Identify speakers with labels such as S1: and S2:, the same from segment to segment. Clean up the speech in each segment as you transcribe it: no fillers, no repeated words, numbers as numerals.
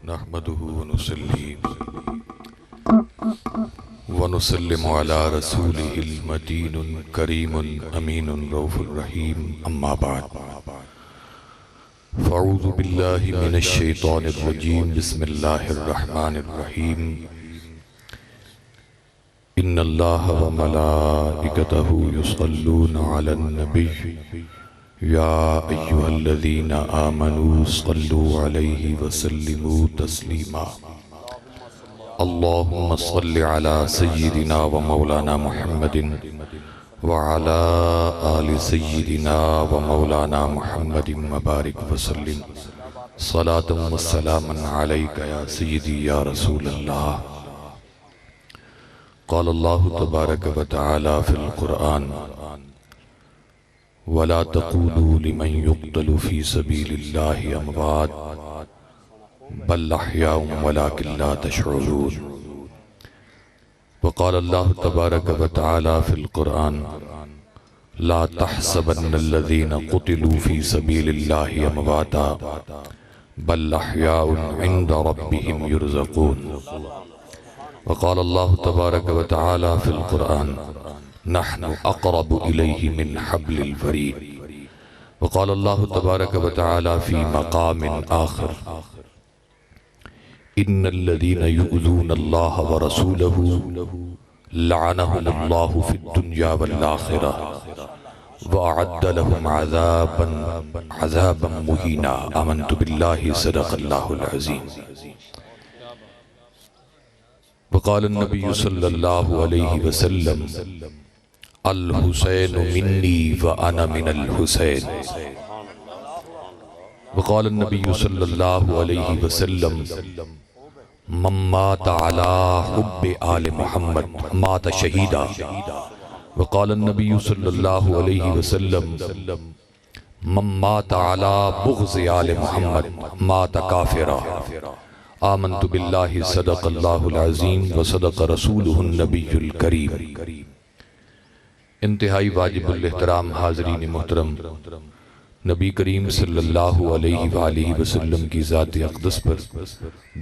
S1: نحمده ونسلم على رسوله المتين الكريم الأمين الرؤوف الرحيم أما بعد فأعوذ بالله من الشيطان الرجيم بسم الله الرحمن الرحيم إن الله وملائكته يصلون على النبي يا أيها الذين آمنوا صلوا عليه وسلموا تسليما اللهم صل على سيدنا ومولانا محمد وعلى آل سيدنا ومولانا محمد وبارك وسلم صلاة وسلاما عليك يا سيدي يا رسول الله قال الله تبارك وتعالى في القرآن ولا تقولوا لمن يقتل في سبيل الله أموات بل أحياء ولكن لا تشعرون وقال الله تبارك وتعالى في القرآن لا تحسبن الذين قتلوا في سبيل الله أمواتا بل أحياء عند ربهم يرزقون وقال الله تبارك وتعالى في القرآن نحن أقرب إليه من حبل الوريد وقال الله تبارك وتعالى في مقام آخر إن الذين يؤذون الله ورسوله لعنهم الله في الدنيا والآخرة وأعد لهم عذابا مهينا آمنت بالله صدق الله العظيم وقال النبي صلى الله عليه وسلم الحسين مني وأنا من الحسين وقال النبي صلى الله عليه وسلم من مات على حب آل محمد مات شهيدا وقال النبي صلى الله عليه وسلم من مات على بغض آل محمد مات كافرا آمنت بالله صدق الله العظيم وصدق رسوله النبي الكريم انتہائی واجب الاحترام حاضرین محترم نبی کریم صلی اللہ علیہ وآلہ وسلم کی ذات اقدس پر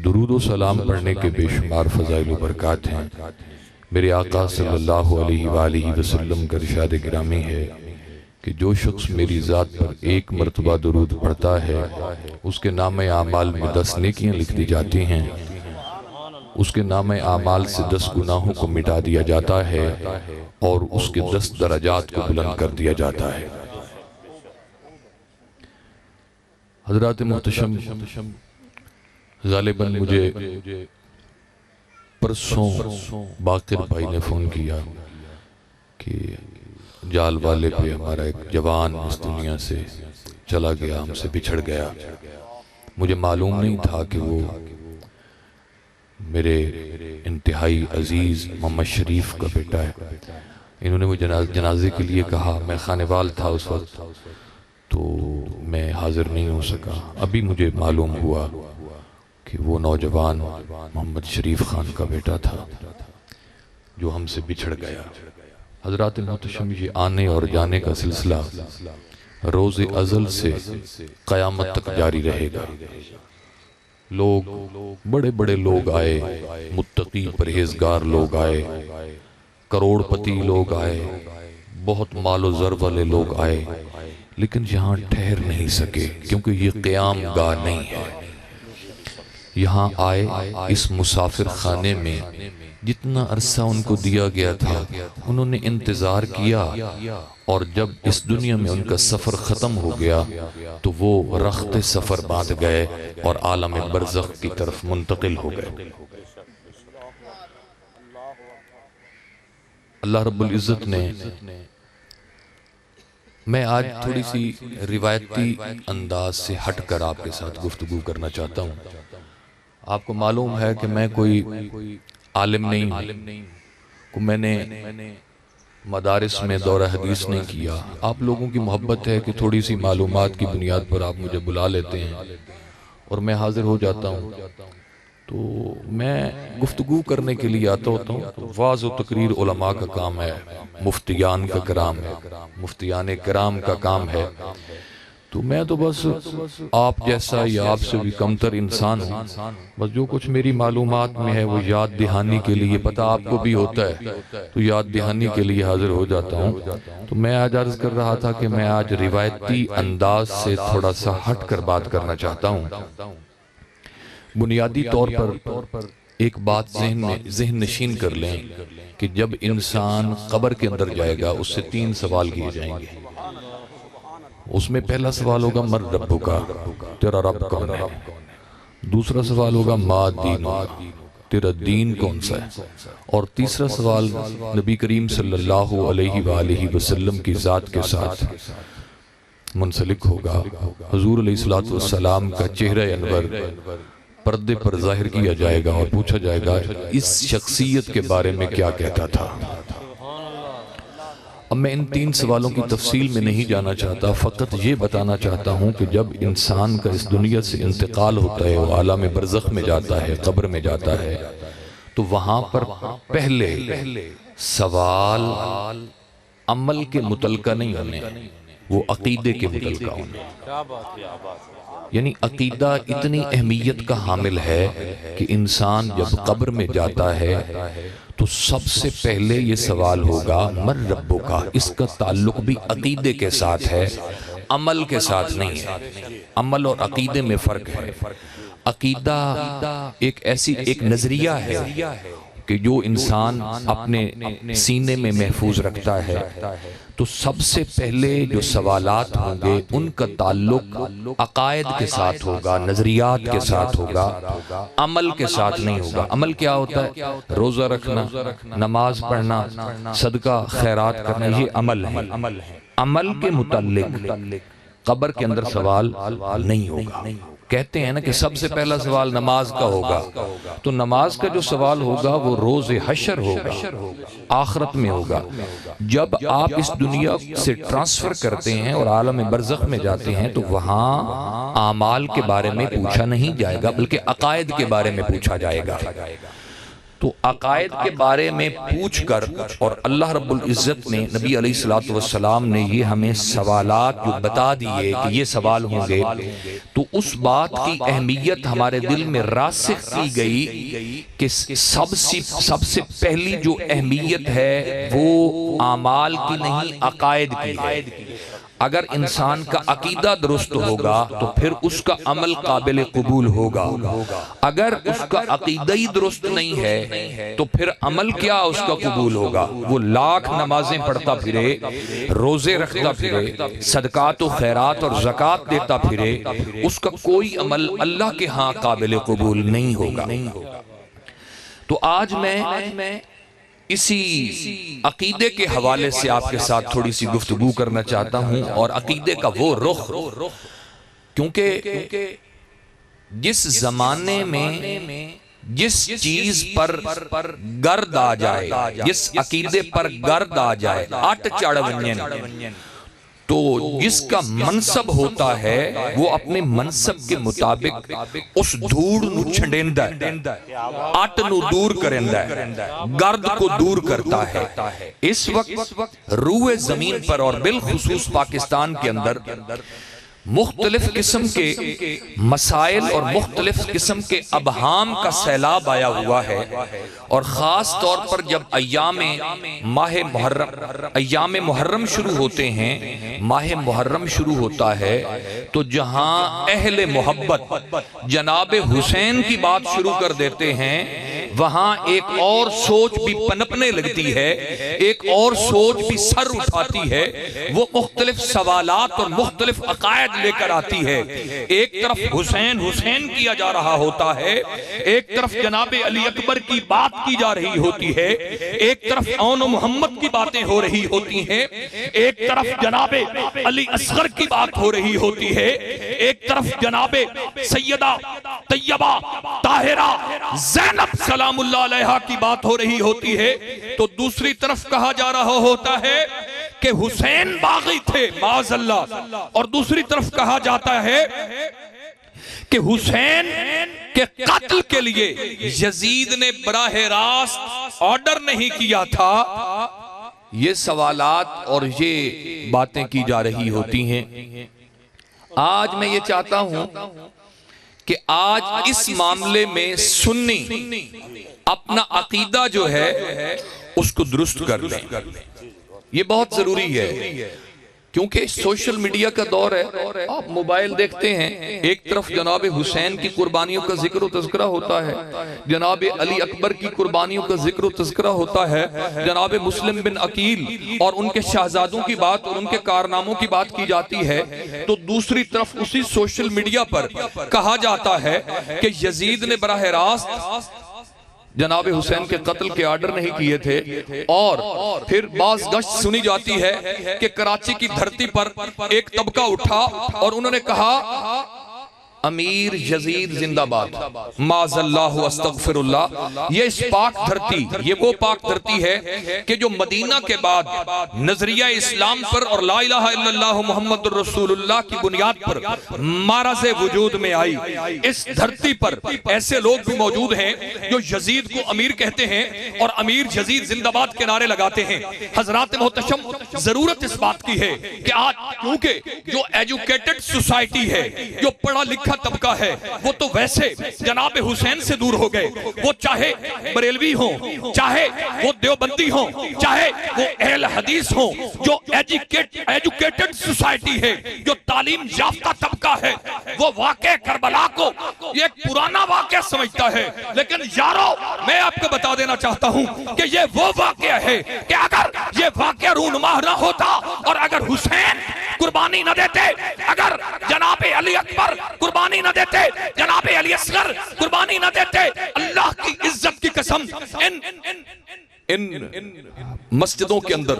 S1: درود و سلام پڑھنے کے بے شمار فضائل و برکات ہیں۔ میرے آقا صلی اللہ علیہ وآلہ وسلم کا ارشاد گرامی ہے کہ جو شخص میری ذات پر ایک مرتبہ درود پڑھتا ہے اس کے نام اعمال میں 10 نیکیاں لکھ دی جاتی ہیں، اس کے نام اعمال سے 10 گناہوں کو مٹا دیا جاتا ہے اور اس کے 10 درجات کو بلند کر دیا جاتا ہے۔ حضرات محتشم، غالباً مجھے پرسوں باقر بھائی نے فون کیا کہ جال والے پہ ہمارا ایک جوان اس دنیا سے چلا گیا، ہم سے بچھڑ گیا۔ مجھے معلوم نہیں تھا کہ وہ میرے انتہائی عزیز محمد شریف کا بیٹا ہے۔ انہوں نے مجھے جنازے کے لیے کہا، میں خانوال تھا اس وقت تو میں حاضر نہیں ہو سکا۔ ابھی مجھے معلوم ہوا کہ وہ نوجوان محمد شریف خان کا بیٹا تھا جو ہم سے بچھڑ گیا۔ حضرات محتشم، یہ آنے اور جانے کا سلسلہ روز ازل سے قیامت تک جاری رہے گا۔ لوگ بڑے بڑے لوگ آئے، متقی پرہیزگار لوگ آئے، کروڑ پتی لوگ آئے، بہت مال و زر والے لوگ آئے، لیکن یہاں ٹھہر نہیں سکے کیونکہ یہ قیام گاہ نہیں ہے۔ یہاں آئے اس مسافر خانے میں جتنا عرصہ ان کو دیا گیا تھا انہوں نے انتظار کیا، اور جب اس دنیا میں ان کا سفر ختم ہو گیا تو وہ رخت سفر باندھ گئے اور عالم برزخ کی طرف منتقل ہو گئے۔ اللہ رب العزت نے، میں آج تھوڑی سی روایتی انداز سے ہٹ کر آپ کے ساتھ گفتگو کرنا چاہتا ہوں۔ آپ کو معلوم ہے کہ میں کوئی عالم نہیں ہوں، میں نے مدارس میں دورہ حدیث نہیں کیا۔ آپ لوگوں کی محبت ہے کہ تھوڑی سی معلومات کی بنیاد پر آپ مجھے بلا لیتے ہیں اور میں حاضر ہو جاتا ہوں۔ تو میں گفتگو کرنے کے لیے آتا ہوتا ہوں۔ واعظ و تقریر علماء کا کام ہے، مفتیان کا کرام ہے، مفتیان کرام کا کام ہے۔ تو میں تو بس آپ جیسا یا آپ سے بھی کمتر انسان ہوں، بس جو کچھ میری معلومات میں ہے وہ یاد دہانی کے لیے، پتہ آپ کو بھی ہوتا ہے تو یاد دہانی کے لیے حاضر ہو جاتا ہوں۔ تو میں آج عرض کر رہا تھا کہ میں آج روایتی انداز سے تھوڑا سا ہٹ کر بات کرنا چاہتا ہوں۔ بنیادی طور پر ایک بات ذہن نشین کر لیں کہ جب انسان قبر کے اندر جائے گا اس سے 3 سوال کیے جائیں گے۔ اس میں پہلا سوال ہوگا من ربک، تیرا رب کون ہے؟ دوسرا سوال ہوگا ما دینک، تیرا دین کون سا ہے؟ اور تیسرا سوال نبی کریم صلی اللہ علیہ وآلہ وسلم کی ذات کے ساتھ منسلک ہوگا۔ حضور علیہ السلام کا چہرہ انور پردے پر ظاہر کیا جائے گا اور پوچھا جائے گا اس شخصیت کے بارے میں کیا کہتا تھا۔ اب میں ان 3 سوالوں کی تفصیل میں نہیں جانا چاہتا، فقط یہ بتانا چاہتا ہوں کہ جب انسان کا اس دنیا سے انتقال ہوتا ہے، وہ عالم برزخ میں جاتا ہے، قبر میں جاتا ہے، تو وہاں پر پہلے سوال عمل کے متعلقہ نہیں ہونے، وہ عقیدے کے متعلقہ ہونے۔ یعنی عقیدہ اتنی اہمیت کا حامل ہے کہ انسان جب قبر میں جاتا ہے تو سب سے پہلے یہ سوال ہوگا من ربک، اس کا تعلق بھی عقیدے کے ساتھ ہے، عمل کے ساتھ نہیں ہے۔ عمل اور عقیدے میں فرق ہے۔ عقیدہ ایک نظریہ ہے کہ جو انسان اپنے سینے میں محفوظ رکھتا ہے، تو سب سے پہلے جو سوالات ہوں گے ان کا تعلق عقائد کے ساتھ ہوگا، نظریات کے ساتھ ہوگا، عمل کے ساتھ نہیں ہوگا۔ عمل کیا ہوتا ہے؟ روزہ رکھنا، نماز پڑھنا، صدقہ خیرات کرنا، یہ عمل ہے۔ عمل کے متعلق قبر کے اندر سوال نہیں ہوگا۔ کہتے ہیں نا کہ سب سے پہلا سوال نماز کا ہوگا، تو نماز کا جو سوال ہوگا وہ روز حشر ہوگا، آخرت میں ہوگا۔ جب آپ اس دنیا سے ٹرانسفر کرتے ہیں اور عالم برزخ میں جاتے ہیں تو وہاں اعمال کے بارے میں پوچھا نہیں جائے گا بلکہ عقائد کے بارے میں پوچھا جائے گا۔ تو عقائد کے بارے میں پوچھ کر، اور اللہ رب العزت نے نبی علیہ السلام نے یہ ہمیں سوالات جو بتا دیے کہ یہ سوال ہوں گے، تو اس بات کی اہمیت ہمارے دل میں راسخ کی گئی کہ سب سے پہلی جو اہمیت ہے وہ اعمال کی نہیں عقائد کی ہے۔ اگر انسان کا عقیدہ درست ہوگا تو پھر اس کا عمل قابل قبول ہوگا۔ اگر اس کا عقیدہ ہی درست نہیں ہے تو پھر عمل کیا اس کا قبول ہوگا؟ وہ لاکھ نمازیں پڑھتا پھرے، روزے رکھتا پھرے، صدقات و خیرات اور زکوٰۃ دیتا پھرے، اس کا کوئی عمل اللہ کے ہاں قابل قبول نہیں ہوگا۔ تو آج میں اسی عقیدے کے حوالے سے آپ کے ساتھ تھوڑی سی گفتگو کرنا چاہتا ہوں، اور عقیدے کا وہ رخ، کیونکہ جس زمانے میں جس چیز پر گرد آ جائے، جس عقیدے پر گرد آ جائے، اٹ چڑھ ونجن، تو جس کا منصب ہوتا ہے وہ اپنے منصب کے مطابق اس دھوڑ نو چھنڈیندہ ہے، اٹ نو دور کرندہ ہے، گرد کو دور کرتا ہے۔ اس وقت روح زمین پر اور بالخصوص پاکستان کے اندر مختلف قسم کے مسائل اور مختلف قسم کے ابہام کا سیلاب آیا ہوا ہے، اور خاص طور پر جب ایام محرم شروع ہوتے ہیں، ماہ محرم شروع ہوتا ہے، تو جہاں اہل محبت جناب حسین کی بات شروع کر دیتے ہیں، وہاں ایک اور سوچ بھی پنپنے لگتی ہے، ایک اور سوچ بھی سر اٹھاتی ہے، وہ مختلف سوالات اور مختلف عقائد لے کر آتی ہے۔ ایک طرف حسین حسین کیا جا رہا ہوتا ہے، ایک طرف جناب علی اکبر کی بات کی جا رہی ہوتی ہے، ایک طرف اون و محمد کی باتیں ہو رہی ہوتی ہیں، ایک طرف جناب علی اصغر کی بات ہو رہی ہوتی ہے، ایک طرف جناب سیدہ طیبہ طاہرہ زینب سلام اللہ علیہا کی بات ہو رہی ہوتی ہے، تو دوسری طرف کہا جا رہا ہوتا ہے کہ حسین باغی تھے معاذ اللہ، اور دوسری طرف کہا جاتا ہے کہ حسین کے قتل کے لیے یزید نے براہ راست آرڈر نہیں کیا تھا۔ یہ سوالات اور یہ باتیں کی جا رہی ہوتی ہیں۔ آج میں یہ چاہتا ہوں کہ آج اس معاملے میں سنی اپنا عقیدہ جو ہے اس کو درست کر لیں. یہ بہت ضروری ہے کیونکہ سوشل میڈیا کا دور ہے. آپ موبائل دیکھتے ہیں، ایک طرف جناب حسین کی قربانیوں کا ذکر و تذکرہ ہوتا ہے، جناب علی اکبر کی قربانیوں کا ذکر و تذکرہ ہوتا ہے، جناب مسلم بن عقیل اور ان کے شہزادوں کی بات اور ان کے کارناموں کی بات کی جاتی ہے، تو دوسری طرف اسی سوشل میڈیا پر کہا جاتا ہے کہ یزید نے براہ راست جناب حسین کے قتل کے آرڈر نہیں کیے تھے. اور پھر بعض گشت سنی جاتی ہے کہ کراچی کی دھرتی پر ایک طبقہ اٹھا اور انہوں نے کہا امیر یزید زندہ باد، معاذ اللہ استغفر اللہ. یہ اس پاک دھرتی، یہ وہ پاک دھرتی ہے کہ جو مدینہ کے بعد نظریہ اسلام پر اور لا الہ الا اللہ محمد الرسول اللہ کی بنیاد پر معرض وجود میں آئی. اس دھرتی پر ایسے لوگ بھی موجود ہیں جو یزید کو امیر کہتے ہیں اور امیر یزید زندہ باد کے نعرے لگاتے ہیں. حضرات محتشم، ضرورت اس بات کی ہے کہ آج کیونکہ جو ایجوکیٹڈ سوسائٹی ہے، جو پڑھا لکھا طبقہ ہے، وہ تو ویسے جناب حسین سے دور ہو گئے. وہ چاہے بریلوی ہوں، چاہے وہ دیوبندی ہوں، چاہے وہ اہل حدیث ہوں، جو ایجوکیٹڈ سوسائٹی ہے، جو تعلیم یافتہ طبقہ ہے، وہ واقع کربلا کو ایک پرانا واقعہ سمجھتا ہے. لیکن یارو، میں آپ کو بتا دینا چاہتا ہوں کہ یہ وہ واقعہ ہے کہ اگر یہ واقعہ رونما نہ ہوتا اور اگر حسین قربانی نہ دیتے، اگر جناب علی اکبر قربانی نہ دیتے، جناب علی اصغر قربانی نہ دیتے، اللہ کی عزت کی قسم ان مسجدوں کے اندر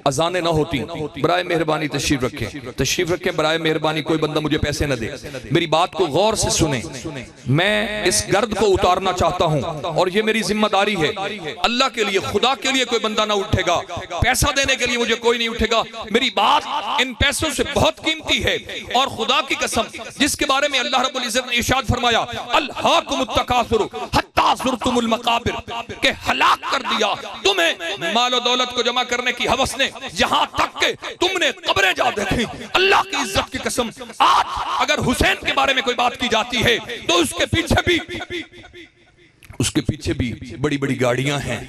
S1: اذانیں نہ ہوتی. برائے مہربانی تشریف رکھیں برائے مہربانی. کوئی بندہ مجھے پیسے نہ دے، میری بات کو غور سے سنیں. میں اس گرد کو اتارنا چاہتا ہوں اور یہ میری ذمہ داری ہے. اللہ کے لیے، خدا کے لیے کوئی بندہ نہ اٹھے گا، پیسہ دینے کے لیے مجھے کوئی نہیں اٹھے گا. میری بات ان پیسوں سے بہت قیمتی ہے اور خدا کی قسم جس کے بارے میں اللہ رب العزت نے ارشاد فرمایا الہاکم التکاثر حتی زرتم المقابر، کہ ہلاک کر دیا تمہیں مال و دولت کو جمع کرنے کی ہوس نے، یہاں تک کہ تم نے قبریں جا دیکھی. اللہ کی عزت کی قسم آج اگر حسین کے بارے میں کوئی بات کی جاتی ہے تو اس کے پیچھے بھی بڑی بڑی گاڑیاں ہیں،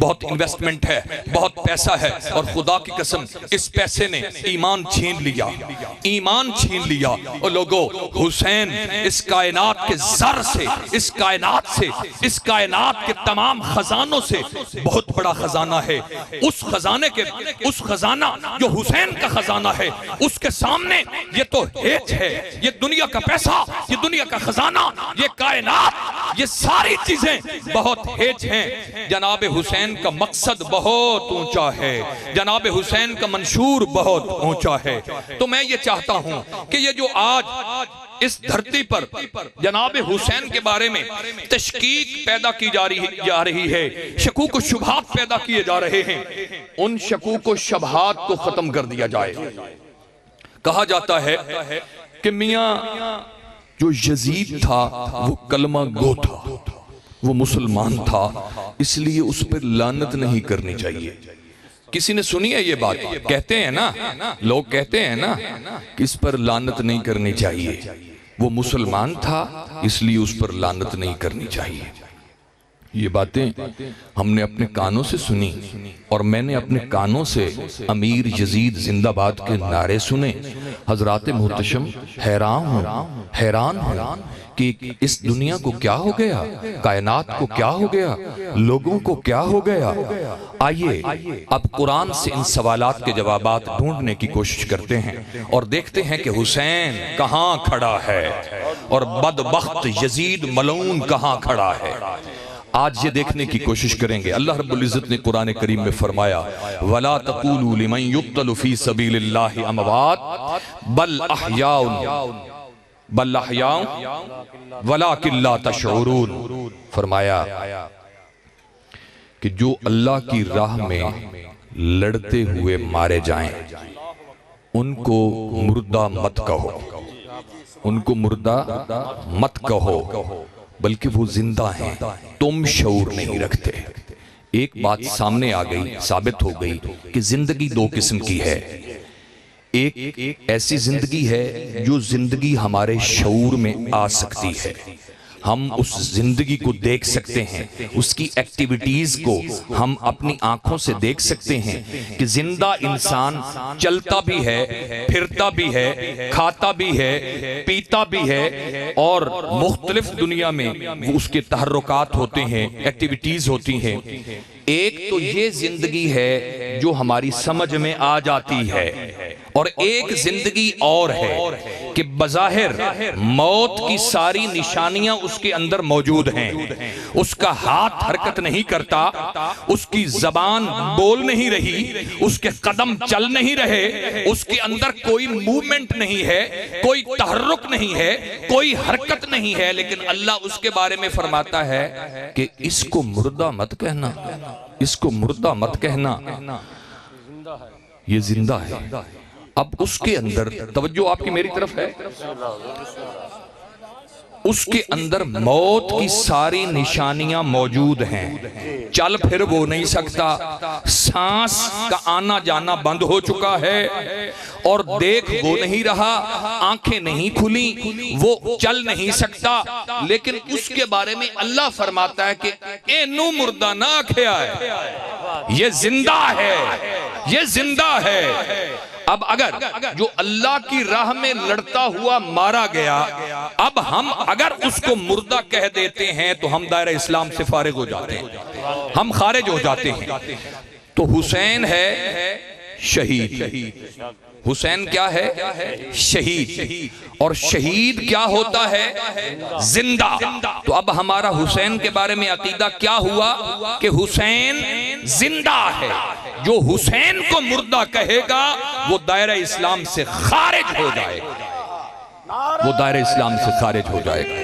S1: بہت انویسٹمنٹ ہے، بہت پیسہ ہے. اور خدا کی قسم اس پیسے نے ایمان چھین لیا. اور لوگوں، حسین اس کائنات کے زر سے، اس کائنات کے تمام خزانوں سے بہت بڑا خزانہ ہے. اس خزانہ جو حسین کا خزانہ ہے، اس کے سامنے یہ تو ہیچ ہے. یہ دنیا کا پیسہ، یہ دنیا کا خزانہ، یہ کائنات، یہ ساری چیزیں بہت ہیچ ہیں. جناب حسین کا مقصد بہت اونچا ہے، جناب حسین کا منشور بہت اونچا ہے. تو میں یہ چاہتا ہوں کہ یہ جو آج اس دھرتی پر جناب حسین کے بارے میں تشکیک پیدا کی جا رہی ہے، شکوک و شبہات پیدا کیے جا رہے ہیں، ان شکوک و شبہات کو ختم کر دیا جائے. کہا جاتا ہے کہ میاں جو یزید تھا وہ کلمہ گو تھا، وہ مسلمان تھا، اس لیے اس پر لعنت نہیں کرنی چاہیے. کسی نے سنی ہے یہ بات؟ کہتے ہیں نا، لوگ کہتے ہیں نا کہ اس پر لعنت نہیں کرنی چاہیے، وہ مسلمان تھا اس لیے اس پر لعنت نہیں کرنی چاہیے. یہ باتیں ہم نے اپنے کانوں سے سنی اور میں نے اپنے کانوں سے امیر یزید زندہ باد کے نعرے سنے. حضرات محتشم، حیران ہوں کہ اس دنیا کو کیا ہو گیا، کائنات کو کیا ہو گیا، لوگوں کو کیا ہو گیا. آئیے اب قرآن سے ان سوالات کے جوابات ڈھونڈنے کی کوشش کرتے ہیں اور دیکھتے ہیں کہ حسین کہاں کھڑا ہے اور بدبخت یزید ملعون کہاں کھڑا ہے. آج یہ دیکھنے کی کوشش کریں گے. اللہ رب العزت نے قرآن کریم میں فرمایا وَلَا تَقُولُوا لِمَنْ يُقْتَلُ فِي سَبِيلِ اللَّهِ أَمْوَاتٌ بَلْ أَحْيَاءٌ وَلَكِنْ لَا تَشْعُرُونَ. فرمایا کہ جو اللہ کی راہ میں لڑتے ہوئے مارے جائیں ان کو مردہ مت کہو، ان کو مردہ مت کہو، بلکہ وہ زندہ ہیں، تم شعور نہیں رکھتے. ایک بات سامنے آ گئی، ثابت ہو گئی کہ زندگی دو قسم کی ہے.
S2: ایک ایسی زندگی ہے جو زندگی ہمارے شعور میں آ سکتی ہے، ہم اس زندگی کو دیکھ سکتے ہیں، اس کی ایکٹیویٹیز کو ہم اپنی آنکھوں سے دیکھ سکتے ہیں کہ زندہ انسان چلتا بھی ہے، پھرتا بھی ہے، کھاتا بھی ہے، پیتا بھی ہے، اور مختلف دنیا میں اس کے تحرکات ہوتے ہیں، ایکٹیویٹیز ہوتی ہیں۔ ایک تو یہ زندگی ہے جو ہماری سمجھ میں آ جاتی ہے، اور ایک زندگی اور ہے کہ بظاہر موت کی ساری نشانیاں اس کے اندر موجود ہیں، اس کا ہاتھ حرکت نہیں کرتا، اس کی زبان بول نہیں رہی، اس کے قدم چل نہیں رہے، اس کے اندر کوئی موومنٹ نہیں ہے، کوئی تحرک نہیں ہے، کوئی حرکت نہیں ہے، لیکن اللہ اس کے بارے میں فرماتا ہے کہ اس کو مردہ مت کہنا، اس کو مردہ مت کہنا، یہ زندہ ہے۔ اب اس کے اندر توجہ آپ کی میری طرف ہے، اس کے اندر موت کی ساری نشانیاں موجود ہیں، چل پھر وہ نہیں سکتا، سانس کا آنا جانا بند ہو چکا ہے، اور دیکھ وہ نہیں رہا، آنکھیں نہیں کھلی، وہ چل نہیں سکتا، لیکن اس کے بارے میں اللہ فرماتا ہے کہ اے نو مردہ نہ کھیا ہے، یہ زندہ ہے، یہ زندہ ہے۔ اب اگر جو اللہ کی راہ میں لڑتا ہوا مارا گیا، اب ہم اگر اس کو مردہ کہہ دیتے ہیں تو ہم دائرہ اسلام سے فارغ ہو جاتے ہیں، ہم خارج ہو جاتے ہیں۔ تو حسین ہے شہید، حسین کیا ہے؟ شہید، اور شہید کیا ہوتا ہے؟ زندہ۔ تو اب ہمارا حسین کے بارے میں عقیدہ کیا ہوا کہ حسین زندہ ہے، جو حسین کو مردہ کہے گا وہ دائرہ اسلام سے خارج ہو جائے گا، وہ دائرہ اسلام سے خارج ہو جائے گا۔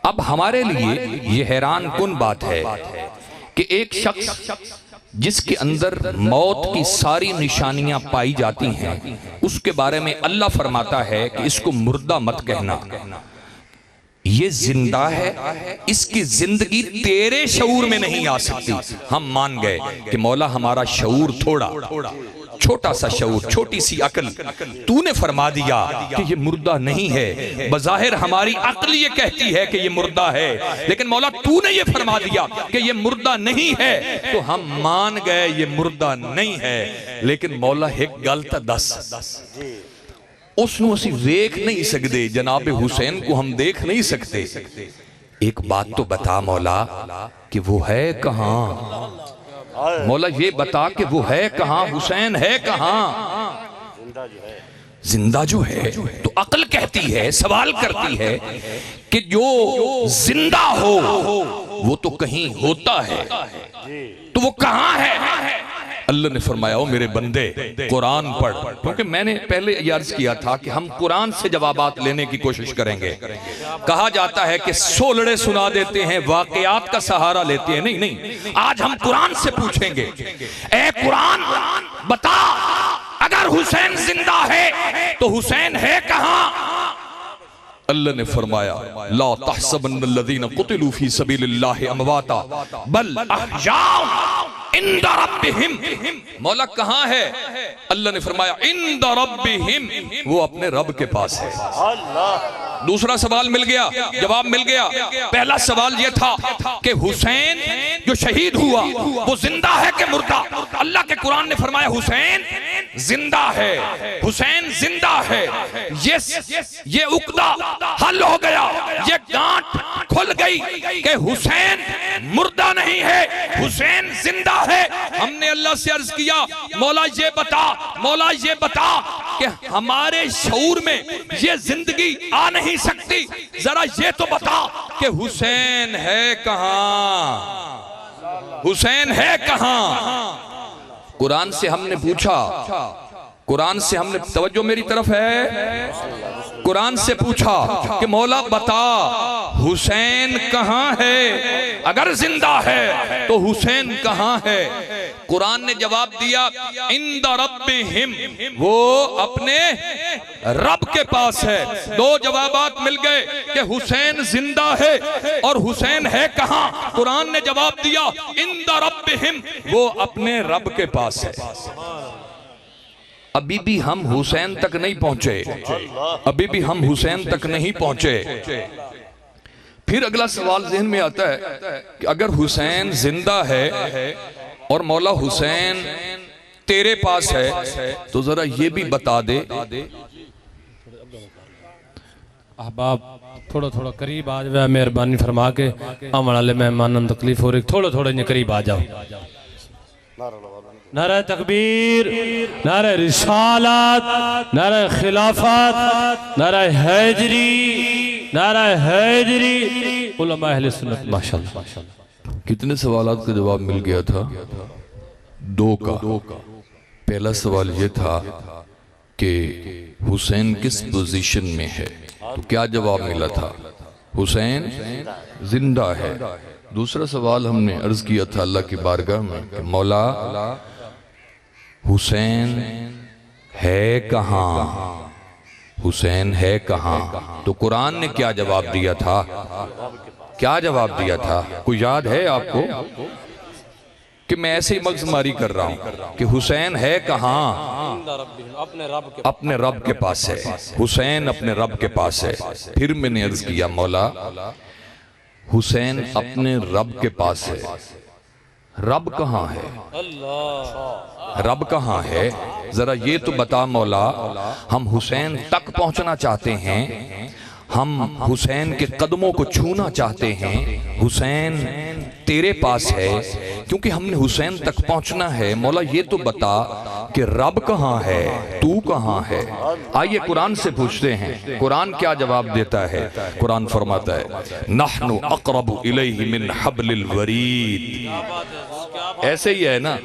S2: اب ہمارے لیے یہ حیران کن بات ہے کہ ایک شخص جس کے اندر موت کی ساری نشانیاں پائی جاتی ہیں، اس کے بارے میں اللہ فرماتا ہے کہ اس کو مردہ مت کہنا، یہ زندہ ہے، اس کی زندگی تیرے شعور میں نہیں آ سکتی۔ ہم مان گئے کہ مولا ہمارا شعور تھوڑا، چھوٹا سا شعور، چھوٹی سی عقل، تو نے فرما دیا کہ یہ مردہ نہیں ہے۔ بظاہر ہماری عقل یہ کہتی ہے کہ یہ مردہ ہے، لیکن مولا تو نے یہ فرما دیا کہ یہ مردہ نہیں ہے، تو ہم مان گئے یہ مردہ نہیں ہے۔ لیکن مولا ایک غلط دس، اس نو اسی دیکھ نہیں سکتے، جناب حسین کو ہم دیکھ نہیں سکتے، ایک بات تو بتا مولا کہ وہ ہے کہاں؟ مولا یہ بتا کہ وہ ہے کہاں، حسین ہے کہاں؟ زندہ جو ہے۔ تو عقل کہتی ہے، سوال کرتی ہے کہ جو زندہ ہو وہ تو کہیں ہوتا ہے، تو وہ کہاں ہے؟ اللہ نے فرمایا او میرے بندے قرآن پڑھ، کیونکہ میں نے پہلے یہ عرض کیا تھا کہ ہم قرآن سے جوابات لینے کی کوشش کریں گے۔ کہا جاتا ہے کہ سولڑے سنا دیتے ہیں، واقعات کا سہارا لیتے ہیں، نہیں، آج ہم قرآن سے پوچھیں گے، اے قرآن بتا اگر حسین زندہ ہے تو حسین ہے کہاں؟ اللہ نے فرمایا لا تحسبن الذین قتلوا فی سبیل اللہ امواتا بل احیاء عند ربہم۔ مولا کہاں ہے؟ اللہ نے فرمایا عند ربہم، وہ اپنے رب کے پاس ہے۔ دوسرا سوال مل گیا، جواب مل گیا۔ پہلا سوال یہ تھا کہ حسین جو شہید ہوا وہ زندہ ہے کہ مردہ؟ اللہ کے قرآن نے فرمایا حسین زندہ ہے، حسین زندہ ہے۔ یہ عقدہ حل ہو گیا، یہ گانٹ کھل گئی کہ حسین مردہ نہیں ہے، حسین زندہ ہے۔ ہم نے اللہ سے عرض کیا مولا یہ بتا، مولا یہ بتا کہ ہمارے شعور میں یہ زندگی آ نہیں سکتی، ذرا یہ تو بتا کہ حسین ہے کہاں؟ حسین ہے کہاں؟ قرآن سے ہم نے پوچھا، قرآن سے ہم نے، توجہ میری طرف ہے، قرآن سے پوچھا کہ مولا بتا حسین کہاں ہے؟ اگر زندہ ہے تو حسین کہاں ہے؟ قرآن نے جواب دیا عند ربہم، وہ اپنے رب کے پاس ہے۔ دو جوابات مل گئے کہ حسین زندہ ہے اور حسین ہے کہاں؟ قرآن نے جواب دیا عند ربہم، وہ اپنے رب کے پاس ہے۔ ابھی بھی ہم حسین تک نہیں پہنچے، ابھی بھی ہم حسین تک نہیں پہنچے۔ پھر اگلا سوال ذہن میں آتا ہے کہ اگر حسین زندہ ہے اور مولا حسین تیرے پاس ہے تو ذرا یہ بھی بتا دے۔
S3: احباب تھوڑا تھوڑا قریب آ جائے، مہربانی فرما کے آمن والے مہمانوں تکلیف ہو رہی، تھوڑا تھوڑا یہ قریب آ جاؤ۔ نعرہ تکبیر، نعرہ رسالت، نعرہ خلافت، نعرہ حیدری، نعرہ حیدری، علماء اہل سنت ماشاءاللہ۔
S2: کتنے سوالات کا جواب مل گیا تھا؟ دو کا۔ پہلا سوال یہ تھا کہ حسین کس پوزیشن میں ہے، تو کیا جواب ملا تھا؟ حسین زندہ ہے۔ دوسرا سوال ہم نے عرض کیا تھا اللہ کی بارگاہ میں کہ مولا حسین ہے کہاں، حسین ہے کہاں؟ تو قرآن نے کیا جواب دیا تھا؟ کیا جواب دیا تھا؟ کوئی یاد ہے آپ کو؟ کہ میں ایسے ہی مغز ماری کر رہا ہوں کہ حسین ہے کہاں؟ اپنے رب کے پاس ہے۔ حسین اپنے رب کے پاس ہے۔ پھر میں نے عرض کیا مولا حسین اپنے رب کے پاس ہے، رب کہاں ہے؟ رب کہاں ہے؟ ذرا یہ تو بتا مولا، ہم حسین تک پہنچنا چاہتے ہیں، ہم حسین کے قدموں کو چھونا چاہتے ہیں، حسین تیرے پاس ہے، کیونکہ ہم نے حسین تک پہنچنا ہے۔ مولا یہ تو بتا کہ رب کہاں ہے، تو کہاں ہے؟ آئیے قرآن سے پوچھتے ہیں قرآن کیا جواب دیتا ہے۔ قرآن فرماتا ہے نحن اقرب الیہ من حبل الورید۔ ایسے ہی ہے نا،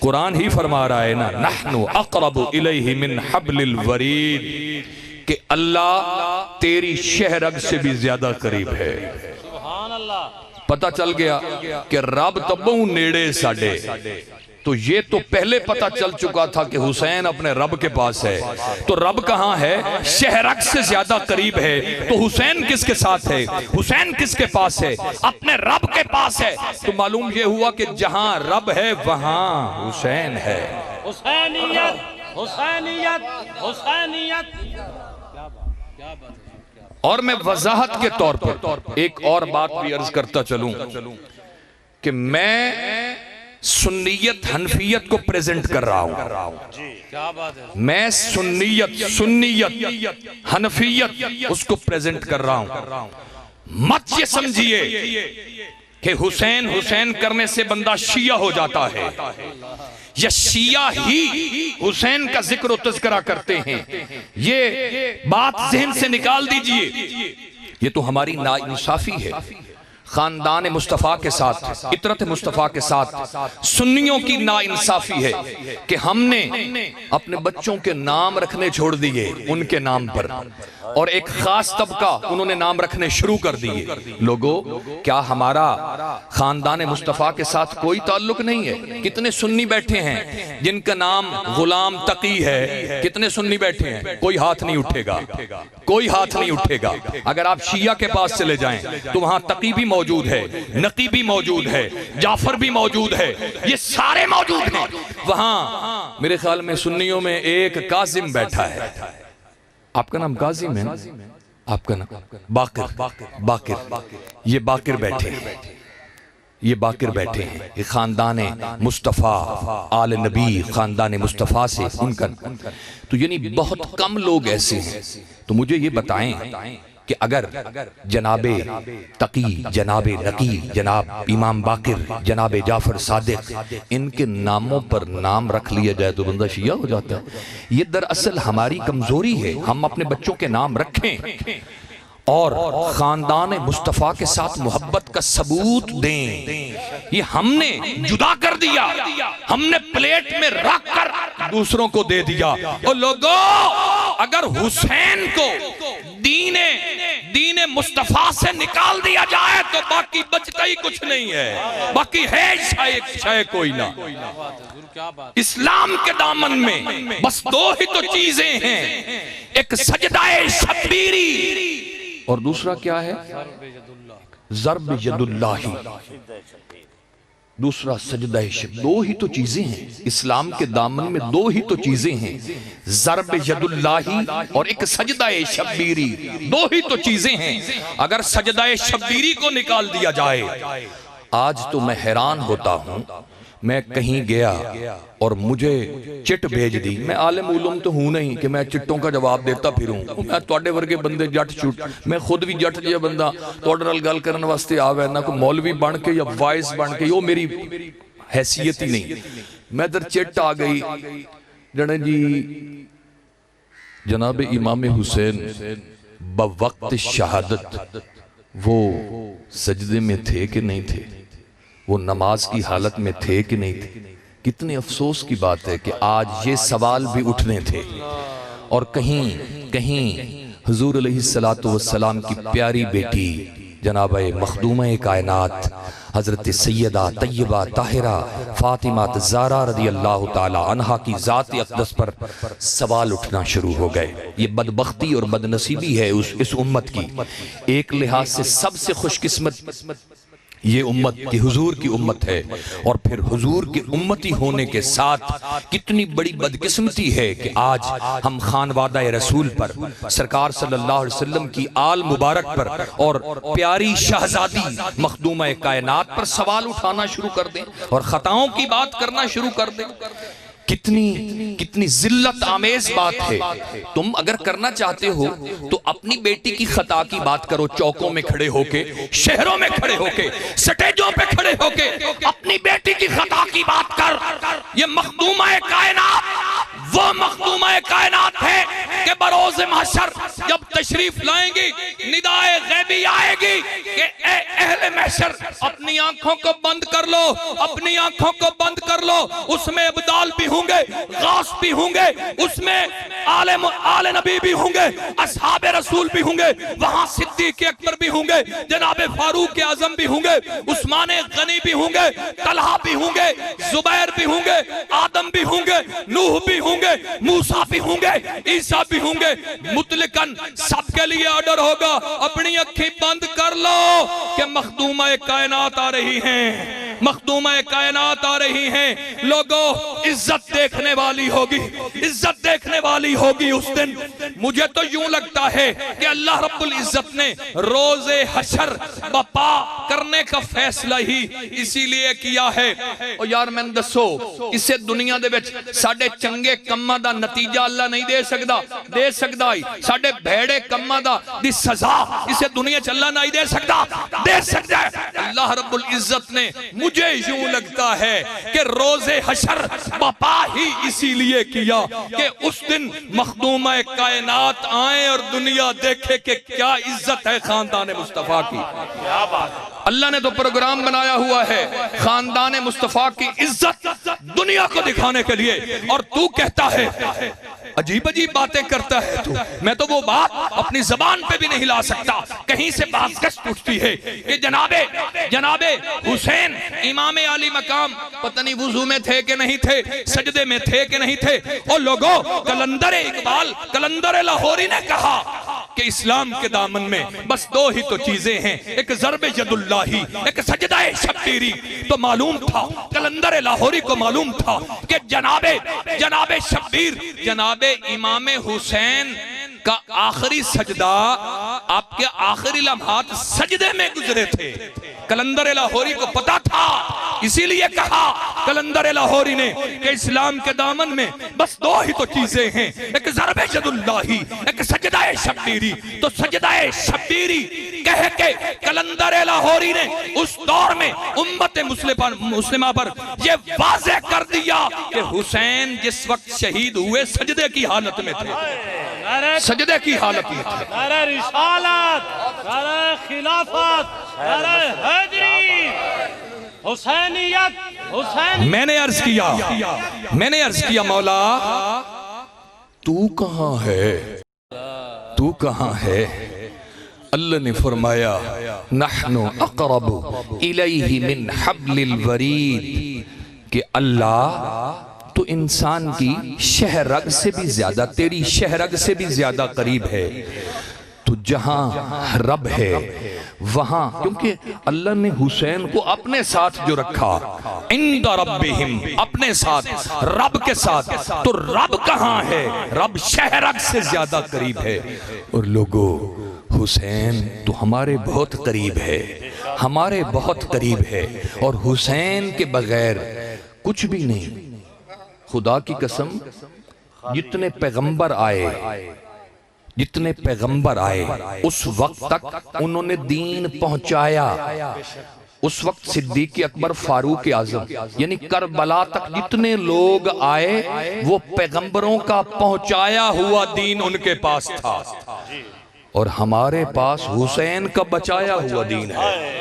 S2: قرآن ہی فرما رہا ہے نا نحن اقرب الیہ من حبل الورید، کہ اللہ تیری شہرگ سے بھی زیادہ قریب ہے۔ پتہ چل گیا کہ رب تبوں نیڑے ساڑے، تو یہ تو پہلے پتہ چل چکا تھا کہ حسین اپنے رب کے پاس ہے، تو رب کہاں ہے؟ شہرگ سے زیادہ قریب ہے۔ تو حسین کس کے ساتھ ہے؟ حسین کس کے پاس ہے؟ اپنے رب کے پاس ہے۔ تو معلوم یہ ہوا کہ جہاں رب ہے وہاں حسین ہے۔
S3: حسینیت، حسینیت، حسینیت۔
S2: اور میں وضاحت کے طور پر ایک اور بات بھی عرض کرتا چلوں کہ میں سنیت حنفیت کو پریزنٹ کر رہا ہوں۔ میں سنیت حنفیت اس کو پریزنٹ کر رہا ہوں۔ مت یہ سمجھیے کہ حسین کرنے سے بندہ شیعہ ہو جاتا ہے، یا شیعہ ہی حسین کا ذکر و تذکرہ کرتے ہیں۔ یہ بات ذہن سے نکال دیجئے، یہ تو ہماری ناانصافی ہے خاندان مصطفیٰ کے ساتھ، عطرت مصطفیٰ کے ساتھ سنیوں کی ناانصافی ہے کہ ہم نے اپنے بچوں کے نام رکھنے چھوڑ دیے ان کے نام پر، اور ایک خاص طبقہ انہوں نے نام رکھنے شروع کر دیے۔ لوگو کیا ہمارا خاندان مصطفیٰ کے ساتھ کوئی تعلق نہیں ہے؟ کتنے سنی بیٹھے ہیں جن کا نام غلام تقی ہے؟ کتنے سنی بیٹھے ہیں؟ کوئی ہاتھ نہیں اٹھے گا، کوئی ہاتھ نہیں اٹھے گا۔ اگر آپ شیعہ کے پاس چلے جائیں تو وہاں تقی بھی موجود ہے، نقی بھی موجود ہے، جعفر بھی موجود ہے، یہ سارے موجود ہیں۔ وہاں میرے خیال میں سنیوں میں ایک کاظم بیٹھا ہے۔ آپ کا نام کاظم ہے؟ آپ کا نام باقر، یہ باقر بیٹھے ہیں، یہ باقر بیٹھے ہیں۔ یہ خاندان مصطفیٰ آل نبی، خاندان مصطفیٰ سے ان کا، تو یعنی بہت کم لوگ ایسے ہیں۔ تو مجھے یہ بتائیں کہ اگر جناب تقی، جناب نقی، جناب امام باقر، جناب جعفر صادق، ان کے ناموں پر نام رکھ لیا جائے تو بندہ شیعہ ہو جاتا ہے۔ یہ دراصل ہماری کمزوری ہے، ہم اپنے بچوں کے نام رکھیں اور خاندان مصطفیٰ کے ساتھ محبت کا ثبوت دیں۔ یہ ہم نے جدا کر دیا، ہم نے پلیٹ میں رکھ کر دوسروں کو دے دیا۔ اور لوگوں اگر حسین کو دین مصطفیٰ سے نکال دیا جائے تو تو باقی بچتا ہی کچھ نہیں ہے، باقی ہے شے کوئی نہ۔ اسلام کے دامن میں بس دو ہی تو چیزیں ہیں، ایک سجدہ شبیری اور دوسرا کیا ہے؟ ضرب ید اللہ، دوسرا سجدہ شبیری۔ دو ہی تو چیزیں ہیں اسلام کے دامن میں، دو ہی تو چیزیں ہیں، ضرب ید اللہ اور ایک سجدہ شبیری، دو ہی تو چیزیں ہیں۔ اگر سجدہ شبیری کو نکال دیا جائے، آج تو میں حیران ہوتا ہوں، میں کہیں گیا اور مجھے چٹ بھیج دی، میں عالم علوم تو ہوں نہیں کہ میں چٹوں کا جواب دیتا پھروں، میں توڑے ورگے بندے جٹ چوٹ، میں خود بھی جٹ جیا بندہ توڑے رل گل کرنے واسطے آوے نہ کوئی مولوی بن کے یا وائس بن کے، یہ میری حیثیت ہی نہیں۔ میں در چٹ آ گئی جنہیں جی جناب امام حسین بوقت شہادت وہ سجدے میں تھے کہ نہیں تھے، وہ نماز کی حالت میں تھے کہ نہیں تھے؟ کتنے افسوس کی بات ہے کہ آج یہ سوال بھی اٹھنے تھے، اور کہیں حضور علیہ السلام کی پیاری بیٹی جناب مخدومہ کائنات حضرت سیدہ طیبہ طاہرہ فاطمہ زہرا رضی اللہ تعالی عنہا کی ذات اقدس پر سوال اٹھنا شروع ہو گئے۔ یہ بدبختی اور بدنصیبی ہے اس امت کی۔ ایک لحاظ سے سب سے خوش قسمت یہ امت کی حضور کی امت ہے، اور پھر حضور کی امتی ہونے کے ساتھ کتنی بڑی بدقسمتی ہے کہ آج ہم خانوادہ رسول پر، سرکار صلی اللہ علیہ وسلم کی آل مبارک پر اور پیاری شہزادی مخدومہ کائنات پر سوال اٹھانا شروع کر دیں اور خطاؤں کی بات کرنا شروع کر دیں۔ کتنی ذلت آمیز بات ہے۔ تم اگر کرنا چاہتے ہو تو اپنی بیٹی کی خطا کی بات کرو، چوکوں میں کھڑے ہو کے، شہروں میں کھڑے ہو کے، سٹیجوں پہ کھڑے ہو کے اپنی بیٹی کی خطا کی بات کر۔ یہ مخدومہ کائنات وہ مخدومہ کائنات ہے کہ بروز محشر جب تشریف لائیں گی، ندائے غیبی آئے گی کہ اے اہل محشر اپنی آنکھوں کو بند کر لو، اپنی آنکھوں کو بند کر لو۔ اس میں ابدال بھی ہوں گے، غوث بھی ہوں گے، اس میں آل نبی بھی ہوں گے، اصحاب رسول بھی ہوں گے، وہاں صدیق اکبر بھی ہوں گے، جناب فاروق اعظم بھی ہوں گے، عثمان غنی بھی ہوں گے، طلحہ بھی ہوں گے، زبیر بھی ہوں گے، آدم بھی ہوں گے، نوح بھی ہوں گے، موسیٰ بھی ہوں گے، عیسیٰ بھی ہوں گے۔ مطلقاً سب کے لیے آرڈر ہوگا، اپنی اکھیں بند کر لو کہ مخدومہ کائنات آ رہی ہیں، مخدومہ کائنات آ رہی ہیں۔ لوگوں عزت دیکھنے والی ہوگی، عزت دیکھنے والی ہوگی اس دن۔ مجھے تو یوں لگتا ہے کہ اللہ رب العزت نے روز حشر بپا کرنے کا فیصلہ ہی اسی لیے کیا ہے۔ اور یار میں دسو اسے دنیا دے وچ ساڑھے چنگے کمہ دا نتیجہ اللہ نہیں دے سکتا ہی، ساڑھے بھیڑے کمہ دا دی سزا اسے دنیا چ اللہ نہیں دے سکتا ہے۔ اللہ رب العزت نے مجھے یوں لگتا ہے کہ روز حشر بپا ہی اسی لیے کیا کہ اس دن مخدومہ کائنات آئیں اور دنیا دیکھے کہ کیا عزت ہے خاندان مصطفیٰ کی۔ اللہ نے تو پروگرام بنایا ہوا ہے خاندان مصطفیٰ کی عزت دنیا کو دکھانے کے لیے، اور تو کہتا ہے عجیب باتیں کرتا ہے تو۔ میں تو وہ بات اپنی زبان پہ بھی نہیں لا سکتا، کہیں سے بات گشت اٹھتی ہے کہ جناب حسین امام علی مقام پتہ نہیں وضو میں تھے کہ نہیں تھے، سجدے میں تھے کہ نہیں تھے۔ اور لوگوں کلندر اقبال کلندر لاہوری نے کہا کہ اسلام کے دامن میں بس دو ہی تو چیزیں ہیں، ایک ضرب ید اللہ، ایک سجدہ شبیری۔ تو معلوم تھا کلندر لاہوری کو معلوم تھا کہ جناب شبیر جناب امام حسین کا آخری سجدہ، آپ کے آخری لمحات سجدے میں گزرے تھے۔ کلندر لاہوری کو پتا تھا، اسی لیے کہا کلندر لاہوری نے کہ اسلام کے دامن میں بس دو ہی تو چیزیں ہیں، ایک ضرب ید اللہ، ایک سجدہ شبیری۔ تو سجدہ شبیری کہہ کے کلندر لاہوری نے اس دور میں امت مسلمہ پر یہ واضح کر دیا کہ حسین جس وقت شہید ہوئے سجدے کی حالت میں تھے، سجدے کی حالت میں تھے۔
S4: نعرہ رسالت، نعرہ خلافت، نعرہ حیدری، حسینیت، حسین۔
S2: میں نے عرض کیا مولا تو کہاں ہے، تو کہاں ہے؟ اللہ نے فرمایا نحن اقرب الیہ من حبل الورید کہ اللہ تو انسان کی شہرگ سے بھی زیادہ، تیری شہرگ سے بھی زیادہ قریب ہے۔ تو جہاں رب ہے وہاں، کیونکہ اللہ نے حسین کو اپنے ساتھ جو رکھا، عند ربہم، اپنے ساتھ، رب کے ساتھ، تو رب کہاں ہے؟ رب شہرگ سے زیادہ قریب ہے۔ اور لوگو حسین تو ہمارے بہت قریب ہے، ہمارے بہت قریب ہے، اور حسین کے بغیر کچھ بھی نہیں۔ خدا کی قسم جتنے پیغمبر آئے اس وقت تک انہوں نے دین پہنچایا۔ اس وقت صدیق اکبر، فاروق اعظم، یعنی کربلا تک جتنے لوگ آئے وہ پیغمبروں کا پہنچایا ہوا دین ان کے پاس تھا، اور ہمارے پاس حسین کا بچایا ہوا دین ہے۔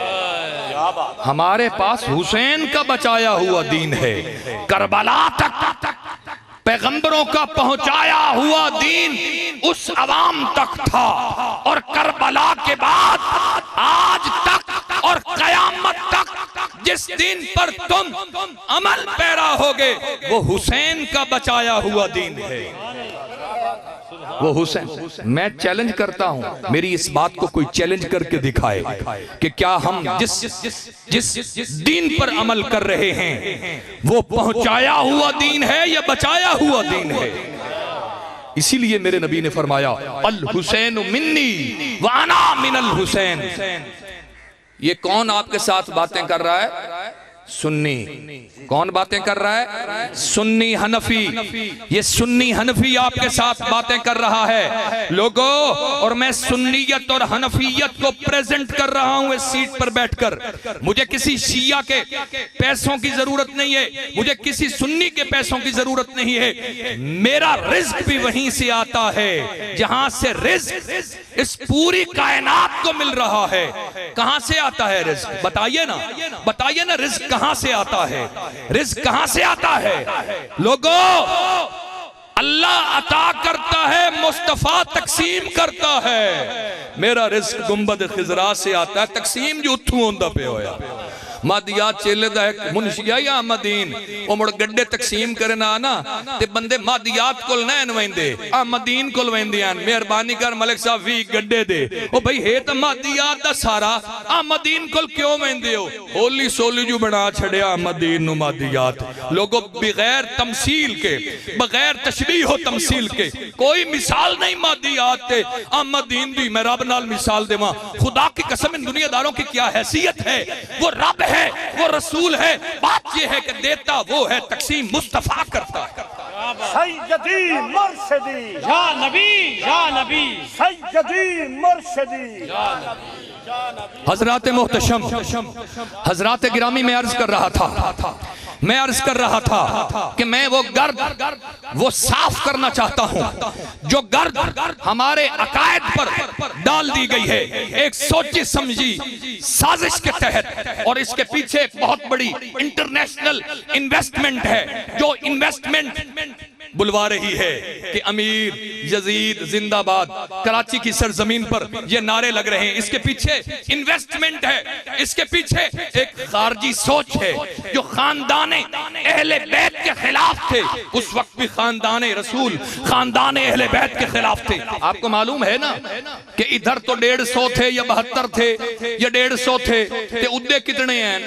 S2: ہمارے پاس حسین کا بچایا ہوا دین ہے۔ کربلا تک پیغمبروں کا پہنچایا ہوا دین اس عوام تک تھا، اور کربلا کے بعد آج تک اور قیامت تک جس دین پر تم عمل پیرا ہوگے وہ حسین کا بچایا ہوا دین ہے۔ وہ حسین، میں چیلنج کرتا ہوں، میری اس بات کو کوئی چیلنج کر کے دکھائے کہ کیا ہم جس دین پر عمل کر رہے ہیں وہ پہنچایا ہوا دین ہے یا بچایا ہوا دین ہے؟ اسی لیے میرے نبی نے فرمایا الحسین منی وانا من الحسین۔ یہ کون آپ کے ساتھ باتیں کر رہا ہے؟ سنی۔ کون باتیں کر رہا ہے؟ سنی حنفی۔ یہ سنی حنفی آپ کے ساتھ باتیں کر رہا ہے لوگو، اور میں سنیت اور حنفیت کو پریزنٹ کر رہا ہوں اس سیٹ پر بیٹھ کر۔ مجھے کسی شیعہ کے پیسوں کی ضرورت نہیں ہے، مجھے کسی سنی کے پیسوں کی ضرورت نہیں ہے۔ میرا رزق بھی وہیں سے آتا ہے جہاں سے رزق اس پوری کائنات کو مل رہا ہے۔ کہاں سے آتا ہے رزق؟ بتائیے نا، بتائیے نا، رزق کہاں سے آتا ہے؟ رزق کہاں سے آتا ہے؟ لوگو اللہ عطا کرتا ہے، مصطفیٰ تقسیم کرتا ہے۔ میرا رزق گنبد خضرا سے آتا ہے، تقسیم جو اتھو ہوندہ پہ ہویا۔ مادیات چیلے دا ایک منشیہ یا احمدین وہ مڑ گڈے تقسیم کرنا آنا تے بندے مادیات کل نین ویندے، احمدین کل ویندیاں، مہربانی کر ملک صاحب وی گڈے دے۔ او بھئی ہے تا مادیات دا سارا، احمدین کل کیوں ویندے ہو؟ ہولی سولی جو بنا چھڑے احمدین نو مادیات۔ لوگوں بغیر تمثیل کے، بغیر تشبیح و تمثیل کے کوئی مثال نہیں مادیات تے احمدین دی۔ میں رب نال مثال دے ماں، خدا کی قسم ان دنیا داروں کی کیا حیثیت ہے؟ وہ رب ہے، وہ رسول ہے، بات یہ ہے کہ دیتا وہ ہے، تقسیم مصطفیٰ کرتا ہے۔
S4: سیدی مرشدی یا نبی، یا نبی، سیدی مرشدی۔
S2: حضرات محتشم، حضرات گرامی، میں عرض کر رہا تھا کہ میں وہ گرد وہ صاف کرنا چاہتا ہوں جو گرد ہمارے عقائد پر ڈال دی گئی ہے، ایک سوچی سمجھی سازش کے تحت، اور اس کے پیچھے بہت بڑی انٹرنیشنل انویسٹمنٹ ہے، جو انویسٹمنٹ بلوا رہی ہے کہ امیر یزید زندہ باد، کراچی کی سرزمین پر یہ نعرے لگ رہے ہیں۔ اس کے پیچھے انویسٹمنٹ ہے، اس کے پیچھے ایک خارجی سوچ ہے جو خاندان اہل بیت کے خلاف تھے۔ اس وقت بھی خاندان رسول، خاندان اہل بیت کے خلاف تھے۔ آپ کو معلوم ہے نا کہ ادھر تو 150 تھے یا 72 تھے یا 150 تھے، تے ادھے کتنے ہیں؟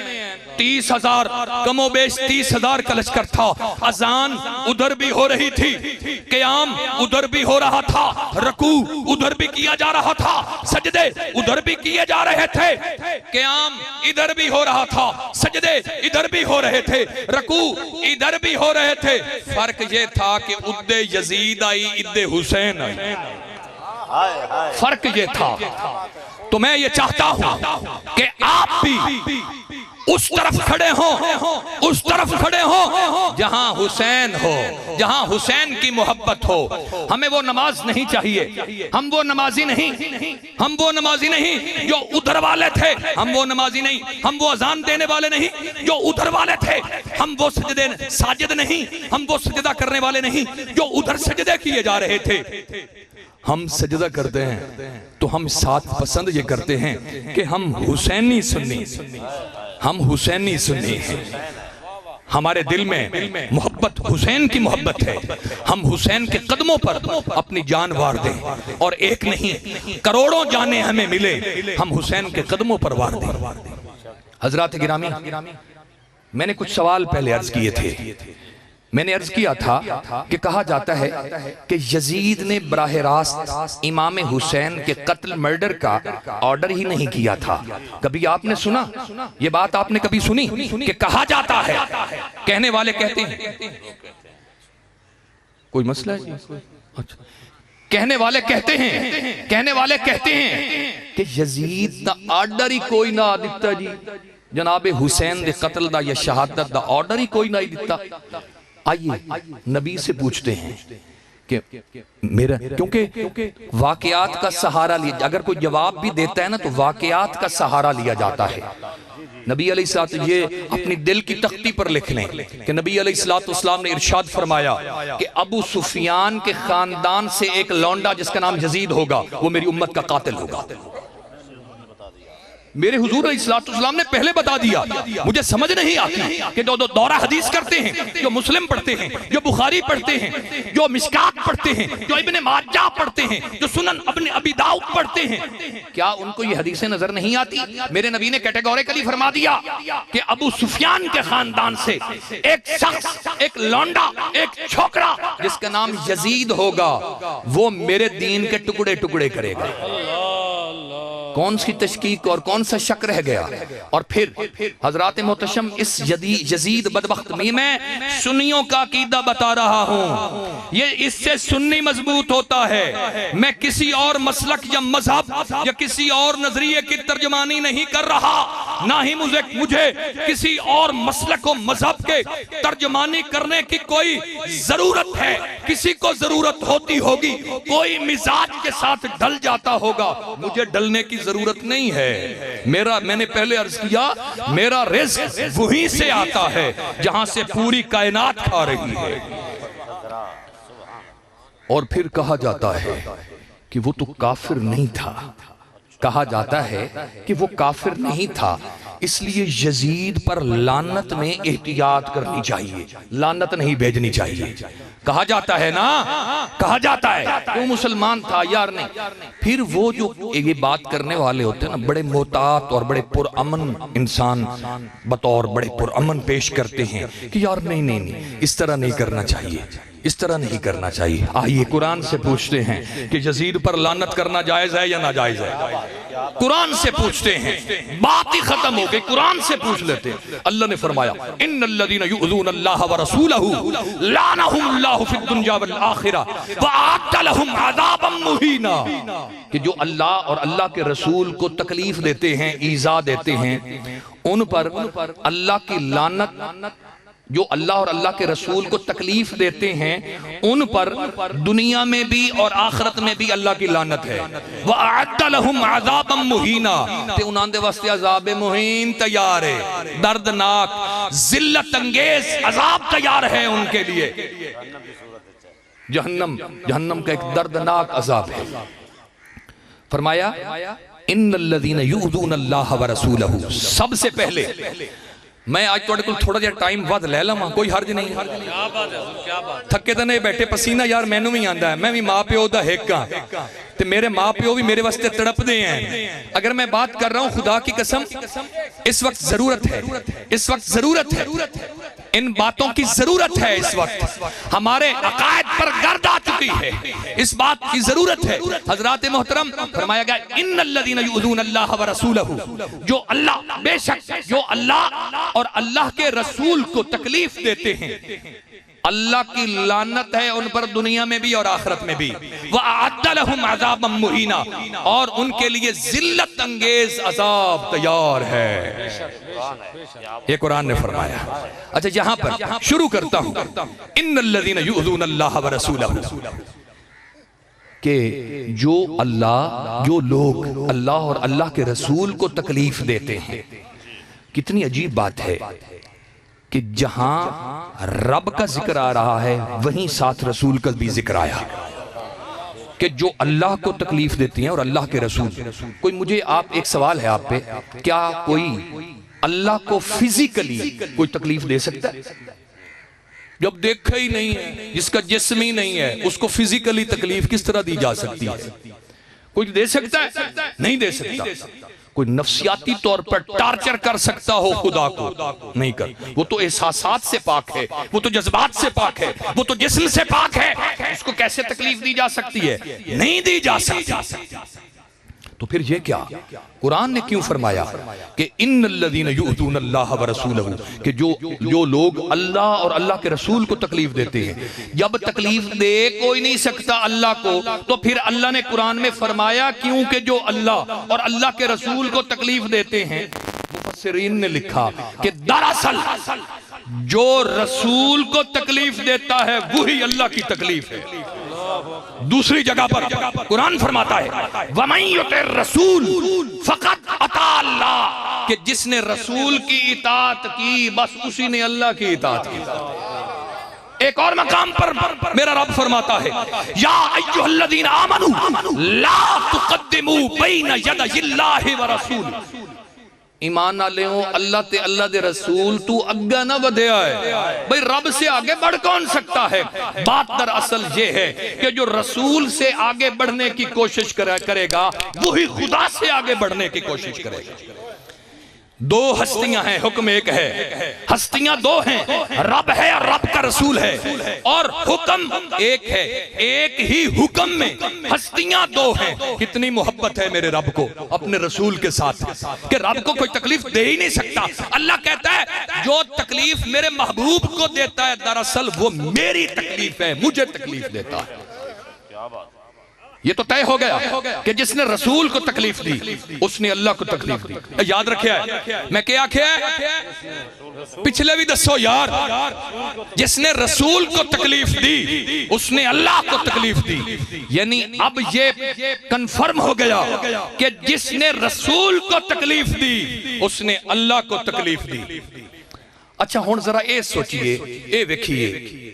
S2: 30,000، کم و بیش 30,000 کا لشکر تھا۔ اذان ادھر بھی ہو رہی تھی، قیام ادھر بھی ہو رہا تھا، رکوع ادھر بھی کیا جا رہا تھا، سجدے ادھر بھی کیے جا رہے تھے، قیام ادھر بھی ہو رہا تھا، سجدے ادھر بھی ہو رہے تھے، رکوع ادھر بھی ہو رہے تھے۔ فرق یہ تھا کہ ادھے یزید آئی، ادھے حسین آئی۔ فرق یہ تھا۔ تو میں یہ چاہتا ہوں کہ آپ بھی اس طرف کھڑے ہوں، اس طرف کھڑے ہوں جہاں حسین ہو، جہاں حسین کی محبت ہو۔ ہمیں وہ نماز نہیں چاہیے، ہم وہ نمازی نہیں، ہم وہ نمازی نہیں جو ادھر والے تھے، ہم وہ نمازی نہیں، ہم وہ اذان دینے والے نہیں جو ادھر والے تھے، ہم وہ ساجد نہیں، ہم وہ سجدہ کرنے والے نہیں جو ادھر سجدے کیے جا رہے تھے۔ ہم سجدہ کرتے ہیں تو ہم ساتھ پسند یہ کرتے ہیں کہ ہم حسینی سنی ہیں، ہمارے دل میں محبت حسین کی محبت ہے، ہم حسین کے قدموں پر اپنی جان وار دیں، اور ایک نہیں کروڑوں جانیں ہمیں ملے، ہم حسین کے قدموں پر وار دیں۔ حضرات گرامی، میں نے کچھ سوال پہلے عرض کیے تھے۔ میں نے عرض کیا تھا کہ کہا جاتا ہے کہ یزید نے براہ راست امام حسین کے قتل مرڈر کا آرڈر ہی نہیں کیا تھا۔ کبھی آپ نے سنا یہ بات؟ آپ نے کبھی سنی کہ کہا جاتا ہے؟ کہنے والے کہتے ہیں کوئی مسئلہ ہے جی؟ کہنے والے کہتے ہیں کہ یزید دا آرڈر ہی کوئی نہ دیتا جی، جناب حسین دے قتل دا یا شہادت دا آرڈر ہی کوئی نہ دیتا۔ آئیے نبی سے پوچھتے ہیں کہ میرا، کیونکہ واقعات کا سہارا لیا، اگر کوئی جواب بھی دیتا ہے نا تو واقعات کا سہارا لیا جاتا ہے۔ نبی علیہ السلام، یہ اپنی دل کی تختی پر لکھ لیں کہ نبی علیہ السلام نے ارشاد فرمایا کہ ابو سفیان کے خاندان سے ایک لونڈا جس کا نام یزید ہوگا وہ میری امت کا قاتل ہوگا۔ میرے حضور علیہ السلام نے پہلے بتا دیا۔ مجھے سمجھ نہیں آتی کہ جو دورہ حدیث کرتے ہیں، جو مسلم پڑھتے ہیں، جو بخاری پڑھتے ہیں، جو مشکات پڑھتے ہیں، جو ابن ماجہ پڑھتے ہیں، جو سنن ابن ابی داؤد پڑھتے ہیں، کیا ان کو یہ حدیثیں نظر نہیں آتی؟ میرے نبی نے کیٹیگوریکلی فرما دیا کہ ابو سفیان کے خاندان سے ایک شخص، ایک لونڈا، ایک چھوکرا جس کا نام یزید ہوگا، وہ میرے دین کے ٹکڑے ٹکڑے کرے گا۔ کون سی تشکیک اور کون سا شک رہ گیا؟ اور پھر حضرات محتشم، اس یزید بدبخت میں سنیوں کا عقیدہ بتا رہا ہوں، یہ اس سے سنی مضبوط ہوتا ہے۔ میں کسی اور مسلک یا مذہب یا کسی اور نظریے کی ترجمانی نہیں کر رہا، نہ ہی مجھے کسی اور مسلک و مذہب کے ترجمانی کرنے کی کوئی ضرورت ہے۔ کسی کو ضرورت ہوتی ہوگی، کوئی مزاج کے ساتھ ڈل جاتا ہوگا، مجھے ڈلنے کی ضرورت نہیں ہے۔ میں نے پہلے عرض کیا، میرا رزق وہیں سے آتا ہے جہاں سے پوری کائنات کھا رہی ہے۔ اور پھر کہا جاتا ہے کہ وہ تو کافر نہیں تھا، کہا جاتا ہے کہ وہ کافر نہیں تھا، اس لیے یزید پر لعنت میں احتیاط کرنی چاہیے، لعنت نہیں بھیجنی چاہیے۔ کہا جاتا ہے نا، کہا جاتا ہے وہ مسلمان تھا یار نہیں۔ پھر وہ جو یہ بات کرنے والے ہوتے ہیں نا، بڑے محتاط اور بڑے پرامن انسان بطور بڑے پرامن پیش کرتے ہیں کہ یار نہیں اس طرح نہیں کرنا چاہیے، اس طرح نہیں کرنا چاہیے۔ آئیے قرآن سے پوچھتے ہیں کہ یزید پر لعنت کرنا جائز ہے یا ناجائز ہے؟ قرآن سے پوچھتے ہیں، بات ہی ختم ہو گئی، قرآن سے پوچھ لیتے ہیں۔ اللہ نے فرمایا ان الذین یؤذون اللہ ورسولہ لعنہم اللہ فی الدنیا والآخرہ وأعد لہم عذابا مہینا، کہ جو اللہ اور اللہ کے رسول کو تکلیف دیتے ہیں، ایذا دیتے ہیں، ان پر اللہ کی لعنت، جو اللہ اور اللہ کے رسول کو تکلیف دیتے ہیں ان پر دنیا میں بھی اور آخرت میں بھی اللہ کی لعنت ہے۔ وَأَعَدَّ لَهُمْ عَذَابًا مُحِينًا، تے انہاں دے واسطے عذاب مہین تیار ہے، دردناک ذلت انگیز عذاب تیار ہے ان کے لیے۔ جہنم کا ایک دردناک عذاب ہے۔ فرمایا ان الذین یؤذون اللہ ورسولہ، سب سے پہلے میں آج توڑے کل تھوڑا جا ٹائم ود لے لما، کوئی حرج نہیں، تھکے تو نہیں بیٹھے، پسینہ یار میں نو بھی آندہ ہے، میں بھی ماں پیو دا ہیکاں تے میرے ماں پیو بھی میرے واسطے تڑپ دے ہیں۔ اگر میں بات کر رہا ہوں خدا کی قسم، اس وقت ضرورت ہے، اس وقت ضرورت ہے، ان باتوں کی ضرورت ہے، اس وقت ہمارے عقائد پر گرد آ چکی ہے، اس بات کی ضرورت ہے۔ حضرات محترم، فرمایا گیا ان الذین یؤذون اللہ ورسولہ، جو اللہ، بے شک جو اللہ اور اللہ کے رسول کو تکلیف دیتے ہیں، اللہ کی لعنت ہے ان پر دنیا میں بھی اور آخرت میں بھی۔ وَأَعَدَّ لَهُمْ عَذَابًا مُحِينًا، اور ان کے لیے ذلت انگیز عذاب تیار ہے۔ یہ قرآن نے فرمایا۔ اچھا یہاں پر شروع کرتا ہوں، ان الذین یؤذون اللہ ورسولہ، کہ جو اللہ، جو لوگ اللہ اور اللہ کے رسول کو تکلیف دیتے ہیں۔ کتنی عجیب بات ہے کہ جہاں رب کا ذکر آ رہا ہے وہیں ساتھ رسول کا بھی ذکر آیا۔ کہ جو اللہ کو تکلیف دیتی ہیں اور اللہ کے رسول. کوئی مجھے ایک سوال ہے آپ پہ, کیا کوئی اللہ کو فزیکلی کوئی تکلیف دے سکتا ہے؟ جب دیکھا ہی نہیں ہے, جس کا جسم ہی نہیں ہے, اس کو فزیکلی تکلیف کس طرح دی جا سکتی ہے؟ کوئی دے سکتا ہے؟ نہیں دے سکتا. کوئی نفسیاتی طور پر ٹارچر کر سکتا ہو خدا کو؟ نہیں کر. وہ تو احساسات سے پاک ہے, وہ تو جذبات سے پاک ہے, وہ تو جسم سے پاک ہے. اس کو کیسے تکلیف دی جا سکتی ہے؟ نہیں دی جا سکتی. تو پھر یہ کیا قرآن نے کیوں فرمایا کہ ان الذین یؤذون اللہ ورسولہ, کہ جو لوگ اللہ اور اللہ کے رسول کو تکلیف دیتے ہیں, جب تکلیف دے کوئی نہیں سکتا اللہ کو, تو پھر اللہ نے قرآن میں فرمایا کیوں کہ جو اللہ اور اللہ کے رسول کو تکلیف دیتے ہیں. مفسرین نے لکھا کہ دراصل جو رسول کو تکلیف دیتا ہے وہی اللہ کی تکلیف ہے. دوسری جگہ پر قرآن فرماتا ہے وَمَن يُطِعِ الرَّسُولَ فَقَدْ أَطَاعَ اللَّهَ, کہ جس نے رسول کی اطاعت کی بس اسی نے اللہ کی اطاعت کی. ایک اور مقام پر میرا رب فرماتا ہے یا ایھا الذین آمنوا لا تقدموا بین یدی اللہ ورسولہ, ایمان نہ لے اللہ تے اللہ دے رسول تو اگا نہ بدھیا ہے. بھئی رب سے آگے بڑھ کون سکتا ہے؟ بات در اصل یہ ہے کہ جو رسول سے آگے بڑھنے کی کوشش کرے گا وہی خدا سے آگے بڑھنے کی کوشش کرے گا. دو ہستیاں ہیں, حکم ایک ہے, ہستیاں دو ہیں, رب ہے اور رب کا رسول ہے, اور حکم ایک ہے. ایک ہی حکم میں ہستیاں دو ہیں. کتنی محبت ہے میرے رب کو اپنے رسول کے ساتھ کہ رب کو کوئی تکلیف دے ہی نہیں سکتا. اللہ کہتا ہے جو تکلیف میرے محبوب کو دیتا ہے دراصل وہ میری تکلیف ہے, مجھے تکلیف دیتا ہے. یہ تو طے ہو گیا کہ جس نے رسول کو تکلیف دی اس نے اللہ کو تکلیف دی. یاد رکھے ہے میں کیا کیا ہے پچھلے بھی دسو یار, جس نے رسول کو تکلیف دی اس نے اللہ کو تکلیف دی. یعنی اب یہ کنفرم ہو گیا کہ جس نے رسول کو تکلیف دی اس نے اللہ کو تکلیف دی. اچھا ہون ذرا اے سوچئے, اے ویکھئے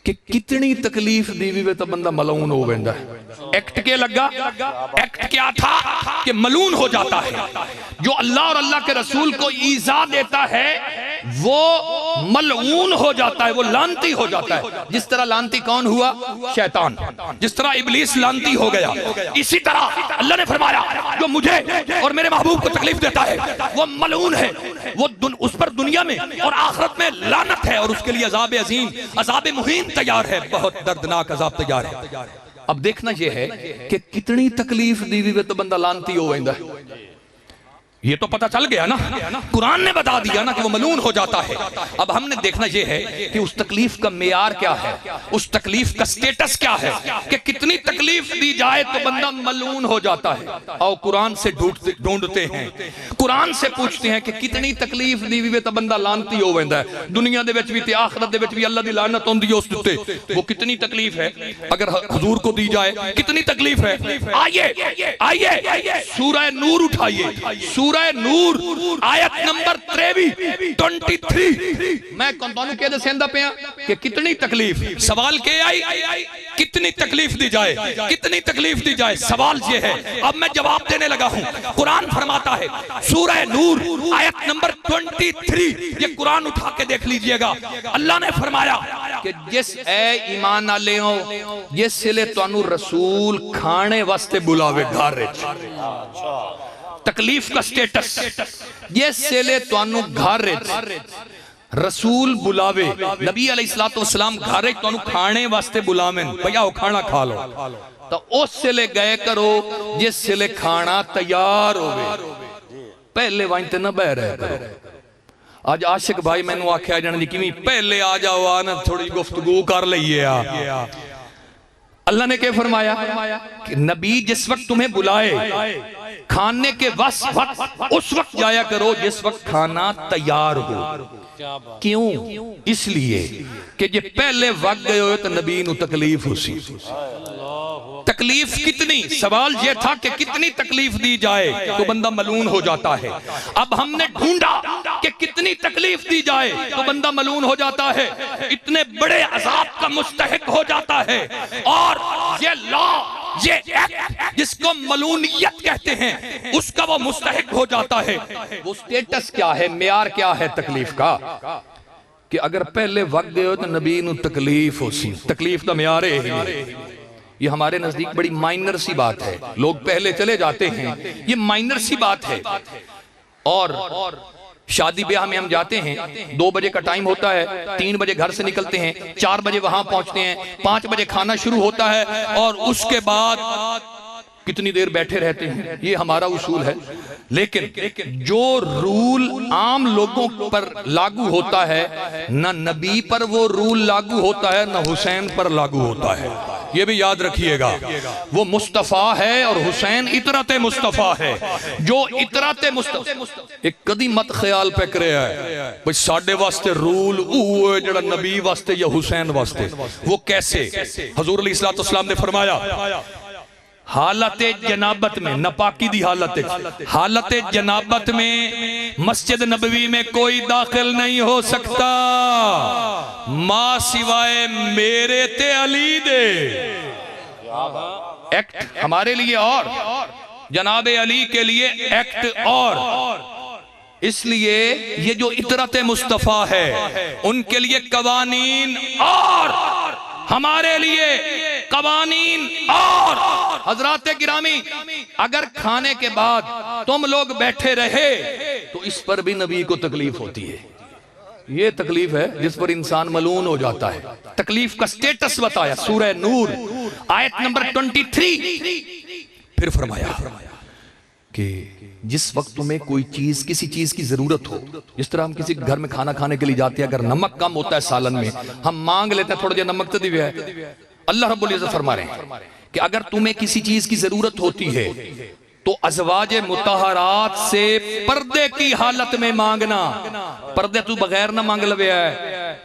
S2: کہ کتنی تکلیف دی ہوئے تو بندہ ملعون ہو گیا ہے. ایکٹ کے لگا, ایکٹ کیا تھا کہ ملعون ہو جاتا ہے. جو اللہ اور اللہ کے رسول کو ایذا دیتا ہے وہ ملعون ہو جاتا ہے, وہ لعنتی ہو جاتا ہے. جس طرح لعنتی کون ہوا؟ شیطان. جس طرح ابلیس لعنتی ہو گیا, اسی طرح اللہ نے فرمایا جو مجھے اور میرے محبوب کو تکلیف دیتا ہے وہ ملعون ہے, وہ اس پر دنیا میں اور آخرت میں لعنت ہے, اور اس کے لیے عذاب عظیم, عذاب مہین تیار ہے, بہت دردناک عذاب تیار ہے. اب دیکھنا یہ ہے کہ کتنی تکلیف دی ہوئی تو بندہ لعنتی ہو گیا ہے. یہ تو پتہ چل گیا نا, قرآن نے بتا دیا نا کہ وہ ملعون ہو جاتا ہے. اب ہم نے دیکھنا یہ ہے کہ اس تکلیف کا معیار کیا ہے, اس تکلیف کا سٹیٹس کیا ہے, کہ کتنی تکلیف دی جائے تو بندہ ملعون ہو جاتا ہے. اور قرآن سے ڈھونڈتے ہیں, قرآن سے پوچھتے ہیں کہ کتنی تکلیف دی ہوئے تو بندہ لعنتی ہو گیا ہے. دنیا دے وچ بھی تے آخرت دے وچ بھی اللہ دی لعنت ہوندی ہے اس تے. وہ کتنی تکلیف ہے اگر حضور کو دی جائے, کتنی تکلیف ہے. آئیے سورہ نور اٹھائیے, سورہ نور آیت نمبر 23. میں کنتونوں کہہ دے سیندہ پہ کہ کتنی تکلیف, سوال کے آئی کتنی تکلیف دی جائے, کتنی تکلیف دی جائے, سوال یہ ہے. اب میں جواب دینے لگا ہوں. قرآن فرماتا ہے سورہ نور آیت نمبر 23, یہ قرآن اٹھا کے دیکھ لیجئے گا. اللہ نے فرمایا کہ جس اے ایمان نہ لے ہو جس سے لے تو انو رسول کھانے واسطے بلاوے گھر رچ. تکلیف کا سٹیٹس یہ سے لے تو انو گھر رسول بلاوے, نبی علیہ السلام گھر تو انو کھانے واسطے بلاویں, بھیا وہ کھانا کھا لو, تو اس سے لے گئے کرو جس سے لے کھانا تیار ہوئے. پہلے وائنتے نہ بہ رہے کرو. آج عاشق بھائی میں نے آکھیا جانا جی کیویں پہلے آ جاؤ آنا تھوڑی گفتگو کر لئیے. اللہ نے کیا فرمایا کہ نبی جس وقت تمہیں بلائے کھانے کے وقت اس وقت جایا کرو جس وقت کھانا تیار ہو. کیوں؟ اس لیے کہ جب پہلے وقت گئے ہوئے تو نبی نو تکلیف ہو سی. تکلیف کتنی، سوال یہ تھا کہ کتنی تکلیف دی جائے تو بندہ ملعون ہو جاتا ہے. اب ہم نے ڈھونڈا کہ کتنی تکلیف دی جائے تو بندہ ملعون ہو جاتا ہے، اتنے بڑے عذاب کا مستحق ہو جاتا ہے. اور یہ لا، یہ ایکٹ جس کو ملعونیت کہتے ہیں، اس کا وہ مستحق ہو جاتا ہے. وہ سٹیٹس کیا ہے، معیار کیا ہے تکلیف کا؟ کہ اگر پہلے وقت گئے ہو تو نبی نو تکلیف ہو سی، تکلیف دا معیار ہے. یہ ہمارے نزدیک بڑی مائنر سی بات ہے، لوگ پہلے چلے جاتے ہیں، یہ مائنر سی بات ہے. اور شادی بیاہ میں ہم جاتے ہیں، 2 بجے کا ٹائم ہوتا ہے، 3 بجے گھر سے نکلتے ہیں، 4 بجے وہاں پہنچتے ہیں، 5 بجے کھانا شروع ہوتا ہے، اور اس کے بعد کتنی دیر بیٹھے رہتے ہیں. یہ ہمارا اصول ہے. لیکن جو رول عام لوگوں پر لاگو ہوتا ہے، نہ نبی پر وہ رول لاگو ہوتا ہے، نہ حسین پر لاگو ہوتا ہے. یہ بھی یاد رکھیے گا. وہ مصطفیٰ ہے اور حسین اطرت مصطفیٰ ہے. جو اطرت مصطفیٰ ایک کدی مت خیال پہ کرے ہے بھئی ساڑھے واسطے رول اوہ جڑا نبی واسطے یا حسین واسطے. وہ کیسے؟ حضور علیہ السلام نے فرمایا حالت جنابت میں، ناپاکی دی حالت جنابت میں مسجد نبوی میں کوئی داخل نہیں ہو سکتا ما سوائے میرے تے علی دے. ایکٹ ہمارے لیے اور جناب علی کے لیے ایکٹ اور. اس لیے یہ جو اطرت مصطفیٰ ہے ان کے لیے قوانین اور، ہمارے لیے قوانین اور. حضرات گرامی، اگر کھانے کے بعد تم لوگ بیٹھے رہے تو اس پر بھی نبی کو تکلیف ہوتی ہے. یہ تکلیف ہے جس پر انسان ملعون ہو جاتا ہے. تکلیف کا سٹیٹس بتایا سورہ نور آیت نمبر 23. پھر فرمایا کہ جس وقت تمہیں کوئی چیز، کسی چیز کی ضرورت ہو، جس طرح ہم کسی گھر میں کھانا کھانے کے لیے جاتے ہیں، اگر نمک کم ہوتا ہے سالن میں، ہم مانگ لیتے ہیں تھوڑا جا نمک تو دیویا ہے. اللہ رب العزت فرما رہے ہیں کہ اگر تمہیں کسی چیز کی ضرورت ہوتی ہے تو ازواج مطہرات سے پردے کی حالت میں مانگنا. پردے تو بغیر نہ مانگ لوے ہے،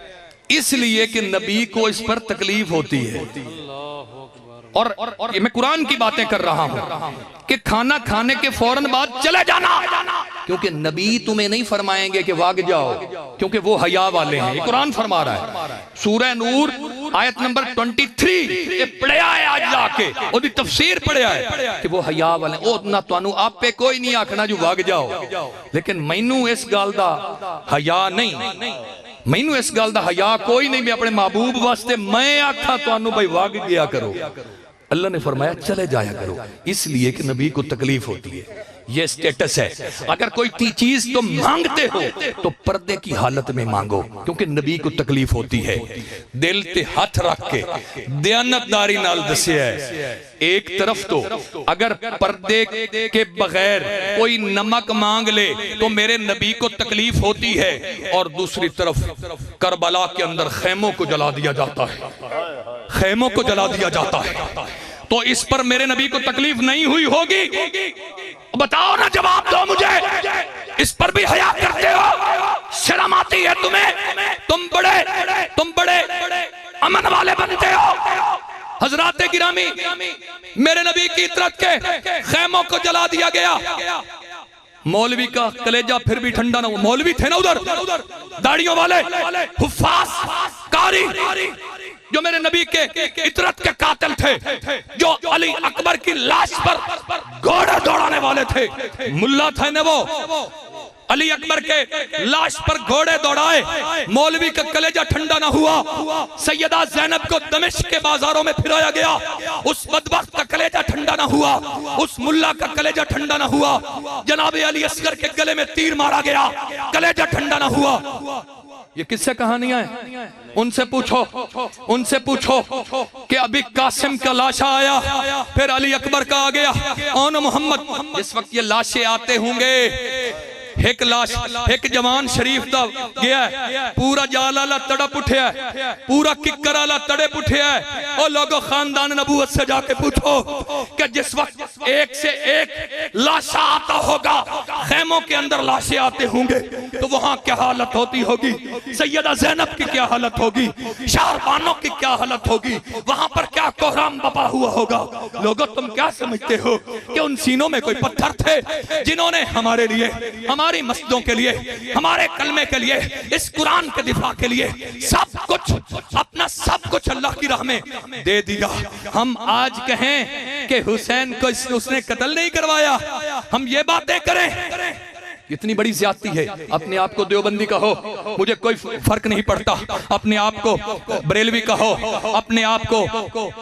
S2: اس لیے کہ نبی کو اس پر تکلیف ہوتی ہے. اور میں قرآن کی باتیں کر رہا ہوں کہ کھانا کھانے کے فوراً بعد چلے جانا، کیونکہ نبی تمہیں نہیں فرمائیں گے کہ واگ جاؤ، کیونکہ وہ حیا والے ہیں. یہ قرآن فرما رہا ہے سورہ نور آیت نمبر 23. یہ پڑھیا ہے آج جا کے، وہ دی تفسیر پڑھیا ہے کہ وہ حیا والے ہیں. او نہ توانو آپ پہ کوئی نہیں آکھنا جو واگ جاؤ، لیکن مینوں اس گال دا حیا نہیں، مینوں اس گال دا حیا کوئی نہیں. میں اپنے محبوب واسطے میں آکھا توانو بھائی واگ گیا کرو. اللہ نے فرمایا چلے جایا کرو، اس لیے کہ نبی کو تکلیف ہوتی ہے. یہ سٹیٹس ہے. اگر کوئی چیز تم مانگتے ہو تو پردے کی حالت میں مانگو، کیونکہ نبی کو تکلیف ہوتی ہے. دل تے ہاتھ رکھ کے دیانتداری نال دسیا ہے. ایک طرف تو اگر پردے کے بغیر کوئی نمک مانگ لے تو میرے نبی کو تکلیف ہوتی ہے، اور دوسری طرف کربلا کے اندر خیموں کو جلا دیا جاتا ہے، خیموں کو جلا دیا جاتا ہے، تو اس پر میرے نبی کو تکلیف نہیں ہوئی ہوگی؟ بتاؤ نا، جواب دو مجھے. اس پر بھی حیا کرتے ہو؟ شرم آتی ہے تمہیں؟ تم بڑے امن والے بنتے ہو. حضرات گرامی، میرے نبی کی اطرت کے خیموں کو جلا دیا گیا. مولوی کا کلیجہ پھر بھی ٹھنڈا نہ ہوا. مولوی تھے نا ادھر داڑیوں والے، حفاظ، قاری، جو میرے نبی کے اطرت کے قاتل تھے، جو علی اکبر کی لاش پر گھوڑے دوڑانے والے تھے. ملا تھے نا وہ، علی اکبر کے لاش پر گھوڑے دوڑائے. مولوی کا کلیجہ ٹھنڈا نہ ہوا. سیدہ زینب کو دمشق کے بازاروں میں پھرایا گیا، اس بدبخت کا کلیجہ ٹھنڈا نہ ہوا. اس ملا کا کلیجہ ٹھنڈا نہ ہوا. جناب علی اصغر کے گلے میں تیر مارا گیا، کلیجہ ٹھنڈا نہ ہوا. یہ کس سے کہانیاں ہیں؟ ان سے پوچھو کہ ابھی قاسم کا لاشا آیا، پھر علی اکبر کا آ گیا، اون محمد. جس وقت یہ لاشیں آتے ہوں گے، ایک جوان شریف دا گیا ہے، پورا جال آلہ تڑپ اٹھیا ہے، پورا ککر آلہ تڑپ اٹھیا ہے. اور لوگوں خاندان نبوت سے جا کے پوچھو کہ جس وقت ایک سے ایک لاشیں آتا ہوگا، خیموں کے اندر لاشیں آتے ہوں گے، تو وہاں کیا حالت ہوتی ہوگی؟ سیدہ زینب کی کیا حالت ہوگی؟ شہربانوں کی کیا حالت ہوگی؟ وہاں پر کیا کوہرام بپا ہوا ہوگا؟ لوگوں تم کیا سمجھتے ہو کہ ان سینوں میں کوئی پتھر تھے جنہوں نے ہمارے لیے، ہماری مسجدوں کے لیے، ہمارے کلمے کے لیے، اس قرآن کے دفاع کے لیے سب کچھ، اپنا سب کچھ اللہ کی راہ میں دے دیا؟ ہم آج کہیں کہ حسین کو اس نے قتل نہیں کروایا، ہم یہ باتیں کریں، اتنی بڑی زیادتی ہے۔ اپنے آپ کو دیوبندی کہو، مجھے کوئی فرق نہیں پڑتا، اپنے آپ کو بریلوی کہو، اپنے آپ کو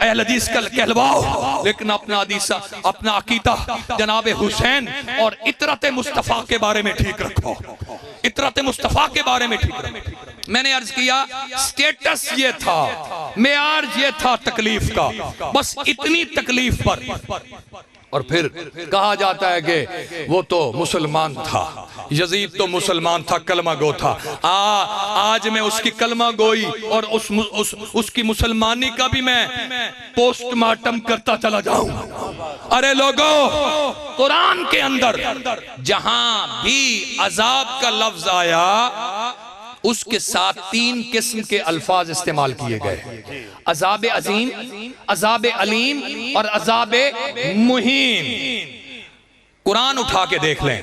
S2: اہل حدیث کہلواؤ، لیکن اپنا عقیدہ جناب حسین اور اطرت مصطفیٰ کے بارے میں ٹھیک رکھو، اطرت مصطفیٰ کے بارے میں ٹھیک رکھو۔ میں نے عرض کیا سٹیٹس یہ تھا، معیار یہ تھا تکلیف کا، بس اتنی تکلیف پر، اور پھر کہا جاتا ہے کہ وہ تو مسلمان تھا، یزید تو مسلمان تھا، کلمہ گو تھا۔ آج میں اس کی کلمہ گوئی اور اس کی مسلمانی کا بھی میں پوسٹ مارٹم کرتا چلا جاؤں۔ ارے لوگوں، قرآن کے اندر جہاں بھی عذاب کا لفظ آیا اس کے ساتھ 3 قسم کے الفاظ استعمال کیے گئے: عذاب عظیم، عذاب علیم اور عذاب مہین۔ قرآن اٹھا کے دیکھ لیں،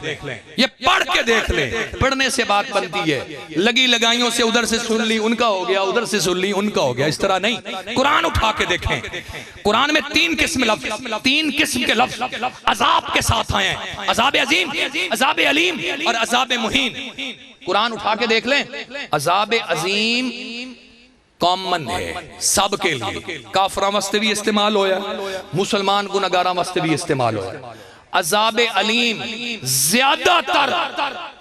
S2: یہ پڑھ کے دیکھ لیں، پڑھنے سے بات بنتی ہے، لگی لگائیوں سے ادھر سے سن لی ان کا ہو گیا، ادھر سے سن لی ان کا ہو گیا، اس طرح نہیں۔ قرآن اٹھا کے دیکھیں، قرآن میں 3 قسم کے لفظ عذاب کے ساتھ آئے ہیں: عذاب عظیم، عذاب علیم اور عذاب مہین۔ قرآن اٹھا کے دیکھ لیں، عذاب عظیم کامن ہے سب کے لیے، کافراں واسطے بھی استعمال ہویا، مسلمان گناہگاراں واسطے بھی استعمال ہویا۔ عذاب علیم زیادہ تر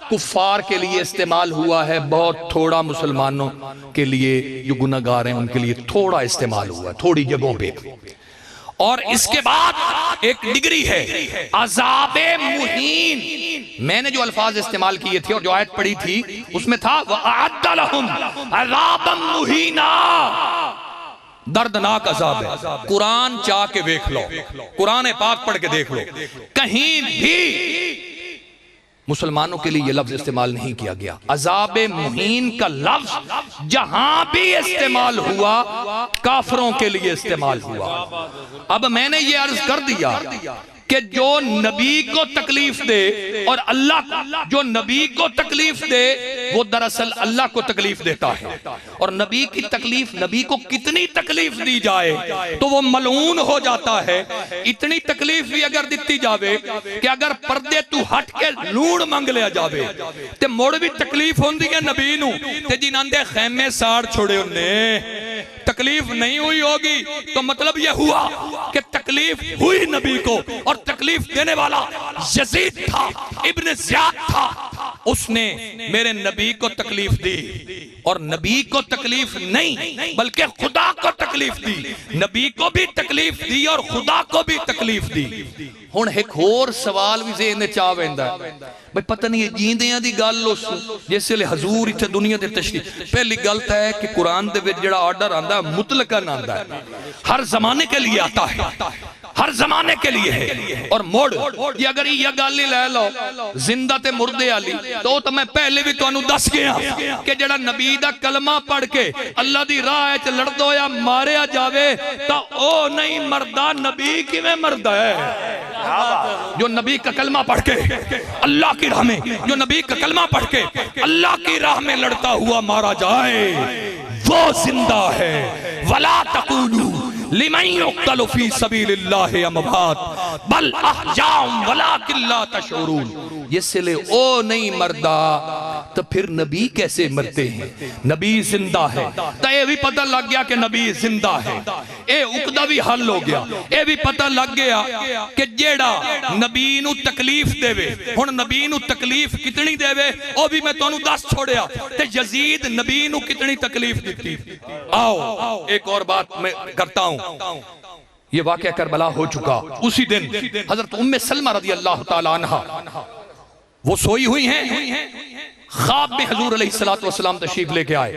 S2: کفار کے لیے استعمال ہوا ہے، بہت تھوڑا مسلمانوں کے لیے جو گناہگار ہیں ان کے لیے تھوڑا استعمال ہوا ہے، تھوڑی جگہوں پہ۔ اور اس کے بعد ایک ڈگری ہے عذاب مہین۔ میں نے جو الفاظ استعمال کیے تھے اور جو آیت پڑھی تھی اس میں تھا وَأَعَدَّ لَهُمْ عَذَابًا مُهِينًا، دردناک عذاب ہے۔ قرآن چاہ کے دیکھ لو، قرآن پاک پڑھ کے دیکھ لو، کہیں بھی مسلمانوں کے لیے یہ لفظ استعمال نہیں کیا گیا۔ عذاب مہین کا لفظ جہاں بھی استعمال ہوا کافروں کے لیے استعمال ہوا۔ اب میں نے یہ عرض کر دیا کہ جو نبی کو تکلیف دے اور اللہ جو نبی کو تکلیف دے وہ دراصل اللہ کو تکلیف دیتا ہے، اور نبی کی تکلیف، نبی کو کتنی تکلیف دی جائے تو وہ ملعون ہو جاتا ہے۔ اتنی تکلیف بھی اگر دیتی جاوے کہ اگر پردے تو ہٹ کے لوڑ منگ لیا جاوے تے موڑ بھی تکلیف ہوندی ہے نبی نو تے جنہاں دے خیمے ساڑ چھوڑے انہیں تکلیف نہیں ہوئی ہوگی، تو مطلب یہ ہوا کہ تکلیف ہوئی نبی کو، اور تکلیف دینے والا یزید تھا، ابن زیاد تھا، اس نے میرے نبی کو تکلیف دی، اور نبی کو تکلیف نہیں بلکہ خدا کو تکلیف دی، نبی کو بھی تکلیف دی اور خدا کو بھی تکلیف دی۔ ہون ایک اور سوال بھی ذہن میں چاہ ویندا ہے، بھئی پتہ نہیں یہ جیندیاں دی گل اس جیسے لئے حضور اتھے دنیا دے تشریف۔ پہلی گلتا ہے کہ قرآن دے وچ جڑا آرڈر آندا ہے مطلقاً آندا ہے، ہر زمانے کے لیے آتا ہے، ہر زمانے کے لیے ہے۔ اور موڑ یہ اگر یہ گالی لے لو زندہ تے مردے آلی تو میں پہلے بھی تو انہوں دس گیا کہ جڑا نبی دا کلمہ پڑھ کے اللہ دی راہ ہے لڑدو یا ماریا جاوے تو او نہیں مردہ، نبی کی میں مردہ ہے جو نبی کا کلمہ پڑھ کے اللہ کی راہ میں، جو نبی کا کلمہ پڑھ کے اللہ کی راہ میں لڑتا ہوا مارا جائے وہ زندہ ہے۔ وَلَا تَقُولُوا لِمَنْ يُقْتَلُ فِي سَبِيلِ اللَّهِ أَمْوَاتٌ بَلْ أَحْيَاءٌ وَلَكِنْ لَا تَشْعُرُونَ۔ یہ سلے او نہیں مردہ تو پھر نبی کیسے مرتے ہیں؟ نبی زندہ ہے تو یہ بھی پتہ لگ گیا کہ نبی زندہ ہے، اے عقدہ بھی حل ہو گیا، اے بھی پتہ لگ گیا کہ جیڑا نبی نو تکلیف دے وے، ہن نبی نو تکلیف کتنی دے وے او بھی میں تو انہوں دس چھوڑیا تے یزید نبی نو کتنی تکلیف دیتی۔ آؤ ایک اور بات میں کرتا ہوں، یہ واقعہ کربلا ہو چکا، اسی دن حضرت ام سلمہ رضی اللہ تعالی عنہ وہ سوئی ہوئی ہیں، خواب میں حضور علیہ السلام تشریف لے کے آئے،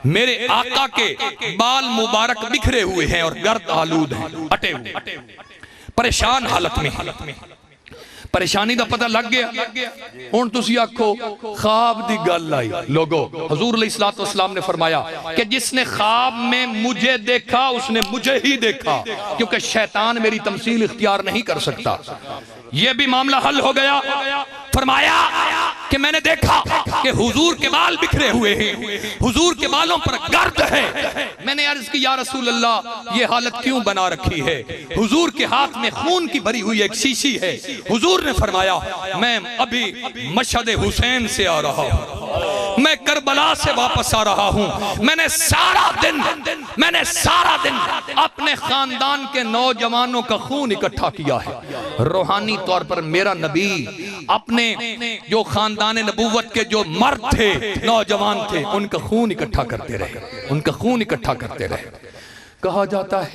S2: میرے آقا کے بال مبارک بکھرے ہوئے ہیں اور گرد آلود ہیں، اٹے ہوئے، پریشان حالت میں، پریشانی دا پتہ لگ گیا۔ ہن تسی آکھو خواب دی گل آئی، لوگو حضور علیہ السلام نے فرمایا کہ جس نے خواب میں مجھے دیکھا اس نے مجھے ہی دیکھا، کیونکہ شیطان میری تمثیل اختیار نہیں کر سکتا۔ یہ بھی معاملہ حل ہو گیا۔ فرمایا کہ میں نے دیکھا کہ حضور کے بال بکھرے ہوئے ہیں، حضور کے بالوں پر گرد ہے۔ میں نے عرض کی یا رسول اللہ یہ حالت کیوں بنا رکھی ہے؟ حضور کے ہاتھ میں خون کی بھری ہوئی ایک شیشی ہے۔ حضور نے فرمایا میں ابھی مشہد حسین سے آ رہا ہوں، میں کربلا سے واپس آ رہا ہوں، میں نے سارا دن اپنے خاندان کے نوجوانوں کا خون اکٹھا کیا ہے۔ روحانی طور پر میرا نبی اپنے جو خاندان نبوت کے جو مرد تھے، نوجوان تھے، ان کا خون اکٹھا کرتے رہے، کہا جاتا ہے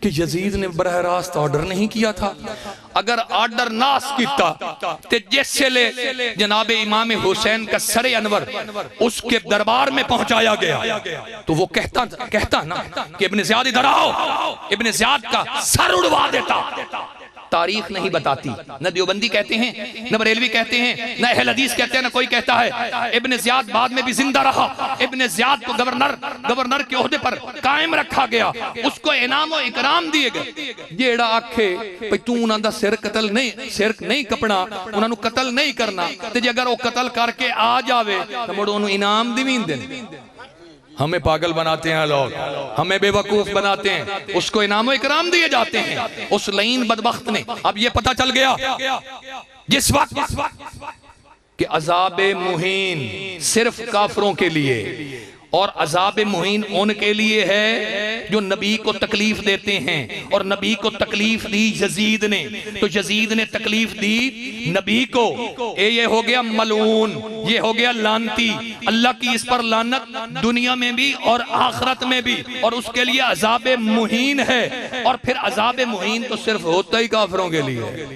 S2: کہ یزید نے براہ راست آرڈر نہیں کیا تھا۔ اگر آرڈر ناس کیتا تو جیسے لے جناب امام حسین کا سر انور اس کے دربار میں پہنچایا گیا تو وہ کہتا نا کہ ابن زیاد ادھر آؤ، ابن زیاد کا سر اڑوا دیتا۔ تاریخ نہیں بتاتی، نہ دیوبندی کہتے ہیں، نہ بریلوی کہتے ہیں، نہ اہل حدیث کہتے ہیں، نہ کوئی کہتا ہے۔ ابن زیاد بعد میں بھی زندہ رہا، ابن زیاد کو گورنر کے عہدے پر قائم رکھا گیا، اس کو انعام و اکرام دیے گئے۔ جیڑا آکھے بھئی تو انہاں دا سر نہیں کپنا، انہاں نو قتل نہیں کرنا، تے جے اگر وہ قتل کر کے آ جاوے تو مڑو انہوں انعام دیوین دیں۔ ہمیں پاگل بناتے ہیں لوگ، ہمیں بے وقوف بناتے ہیں، اس کو انعام و اکرام دیے جاتے ہیں۔ اس لعین بدبخت نے اب یہ پتہ چل گیا جس وقت کہ عذاب مہین صرف کافروں کے لیے، اور عذاب مہین ان کے لیے ہے جو نبی کو تکلیف دیتے ہیں، اور نبی کو تکلیف دی یزید نے، تو یزید نے تکلیف دی نبی کو، یہ ہو گیا ملعون، یہ ہو گیا لعنتی، اللہ کی اس پر لعنت دنیا میں بھی اور آخرت میں بھی، اور اس کے لیے عذاب مہین ہے۔ اور پھر عذاب مہین تو صرف ہوتا ہی کافروں کے لیے،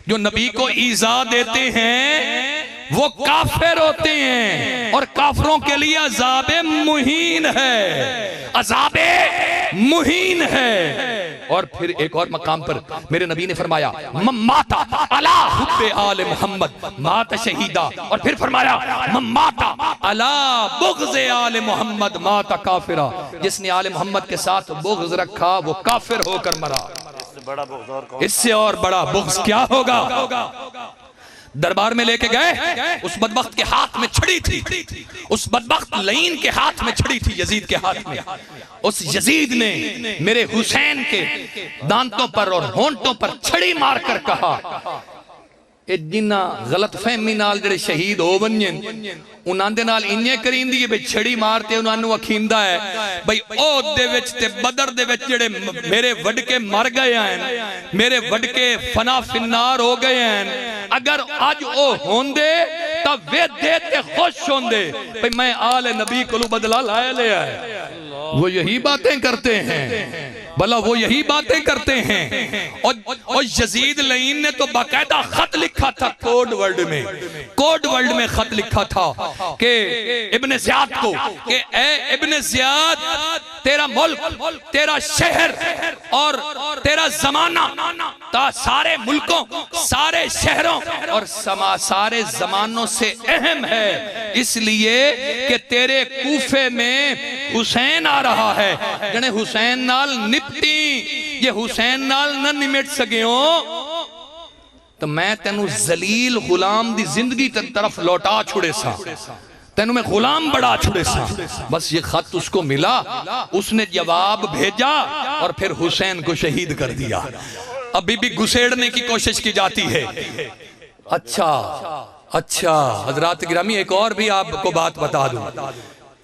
S2: جو نبی کو ایذا دیتے ہیں وہ کافر ہوتے ہیں، اور کافروں کے لیے عذاب مہین ہے، عذاب مہین ہے۔ اور پھر ایک اور مقام پر میرے نبی نے فرمایا مماتا علی حب آل محمد مات شہیدہ، اور پھر فرمایا مماتا علی بغض آل محمد مات کافرہ، جس نے آل محمد کے ساتھ بغض رکھا وہ کافر ہو کر مرا۔ اس سے اور بڑا بغض کیا ہوگا؟ دربار میں لے کے گئے، اس بدبخت کے ہاتھ میں چھڑی تھی، اس بدبخت لعین کے ہاتھ میں چھڑی تھی، یزید کے ہاتھ میں۔ اس یزید نے میرے حسین کے دانتوں پر اور ہونٹوں پر چھڑی مار کر کہا اے جنہ غلط فہمی نال جڑے شہید ہو ونجن انہاں دے نال انجے کرین دی بھئی چھڑی مارتے انہاں نو اکھیندا ہے بھئی او دے وچ تے بدر دے وچ جڑے میرے وڈکے مر گئے ہیں، میرے وڈکے فنا فنار ہو گئے ہیں، اگر آج او ہوندے تب وہ دیتے خوش ہوندے بھئی میں آل نبی کو بدلہ لائے لے آئے۔ وہ یہی باتیں کرتے ہیں، بھلا وہ یہی باتیں کرتے ہیں۔ اور یزید لعین نے تو باقاعدہ خط لکھا تھا کوڈ ورلڈ میں خط لکھا تھا کہ ابن زیاد کو کہ اے ابن زیاد تیرا ملک، تیرا شہر اور تیرا زمانہ تا سارے ملکوں، سارے شہروں اور سارے زمانوں سے اہم ہے، اس لیے کہ تیرے کوفے میں حسین آ رہا ہے، جنہیں حسین نال نپٹی، یہ حسین نال نہ نمٹ سکے ہوں تو میں تینوں ذلیل غلام دی زندگی تن طرف لوٹا چھوڑے سا، تینوں میں غلام بڑا چھوڑے سا۔ بس یہ خط اس کو ملا، اس نے جواب بھیجا اور پھر حسین کو شہید کر دیا۔ ابھی بھی گھسیڑنے کی کوشش کی جاتی ہے۔ اچھا حضرات گرامی ایک اور بھی آپ کو بات بتا دوں،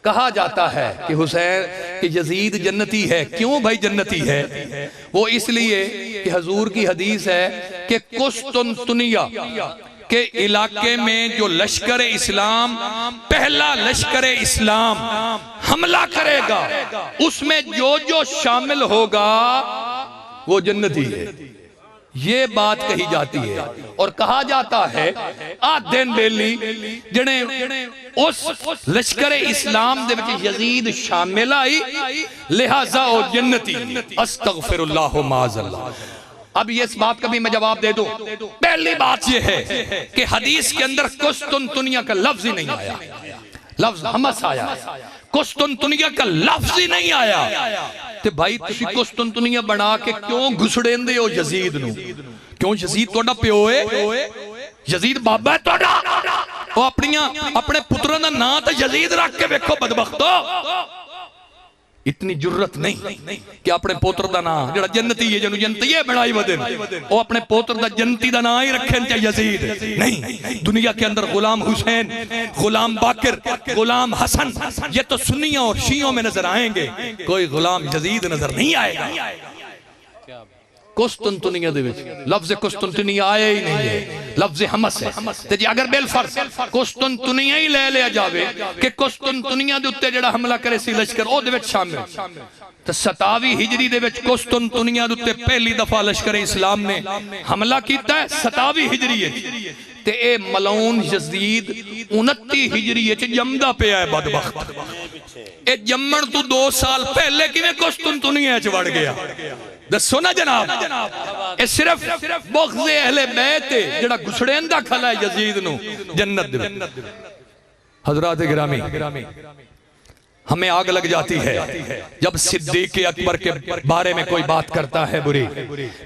S2: کہا جاتا ہے کہ حسین کہ یزید جنتی ہے۔ کیوں بھائی جنتی ہے؟ وہ اس لیے کہ حضور کی حدیث ہے کہ قسطنطنیہ کے علاقے میں جو لشکر اسلام، پہلا لشکر اسلام حملہ کرے گا، اس میں جو شامل ہوگا وہ جنتی ہے۔ یہ بات کہی جاتی ہے اور کہا جاتا ہے آدھین بیلی جنہیں اس لشکر اسلام دے وچ یزید شامل آئی لہذا او جنتی استغفر اللہ معاذ اللہ۔ اب یہ اس بات کا بھی میں جواب دے دوں، پہلی بات یہ ہے کہ حدیث کے اندر قسطنطنیہ کا لفظ ہی نہیں آیا، لفظ حمص آیا ہے، قسطنطنیہ کا لفظ ہی نہیں آیا۔ تے بھائی تسی قسطنطنیہ بنا کے کیوں گھسڑین دے ہو یزید نو؟ کیوں یزید توڑا پیو ہے؟ یزید بابا ہے توڑا؟ وہ اپنے پتروں دا نا تا یزید رکھ کے بیکھو بدبختو۔ اتنی جرت نہیں کہ اپنے پوتر دا نا جڑا جنتی ہے جنو جنتی ہے بڑائی ودن وہ اپنے پوتر دا جنتی دا نا ہی رکھیں چاہے یزید نہیں۔ دنیا کے اندر غلام حسین، غلام باقر، غلام حسن یہ تو سنیوں اور شیعوں میں نظر آئیں گے، کوئی غلام یزید نظر نہیں آئے گا۔ قسطنطنیہ دے وچ لفظ قسطنطنیہ آئے ہی نہیں ہے، لفظ حمص ہے۔ تے جی اگر بالفرض قسطنطنیہ ہی لے لیا جاوے کہ قسطنطنیہ دے اتے جڑا حملہ کرے سی لشکر او دے وچ شامل، تو 27 ہجری دے وچ قسطنطنیہ دے اتے پہلی دفعہ لشکر اسلام نے حملہ کیتا ہے 27 ہجری ہے، تے اے ملعون یزید 29 ہجری ہے جمدہ پہ آئے بدبخت۔ اے جمن تو 2 سال پہلے کی میں قسطنطنیہ چ وڑ گیا۔ دسو نا جناب، اے صرف بغض اہل بیت جڑا گھسڑیندہ کھلا ہے یزید نو جنت دے۔ حضرات گرامی، ہمیں آگ لگ جاتی ہے جب صدیق اکبر کے بارے میں کوئی بات کرتا ہے بری،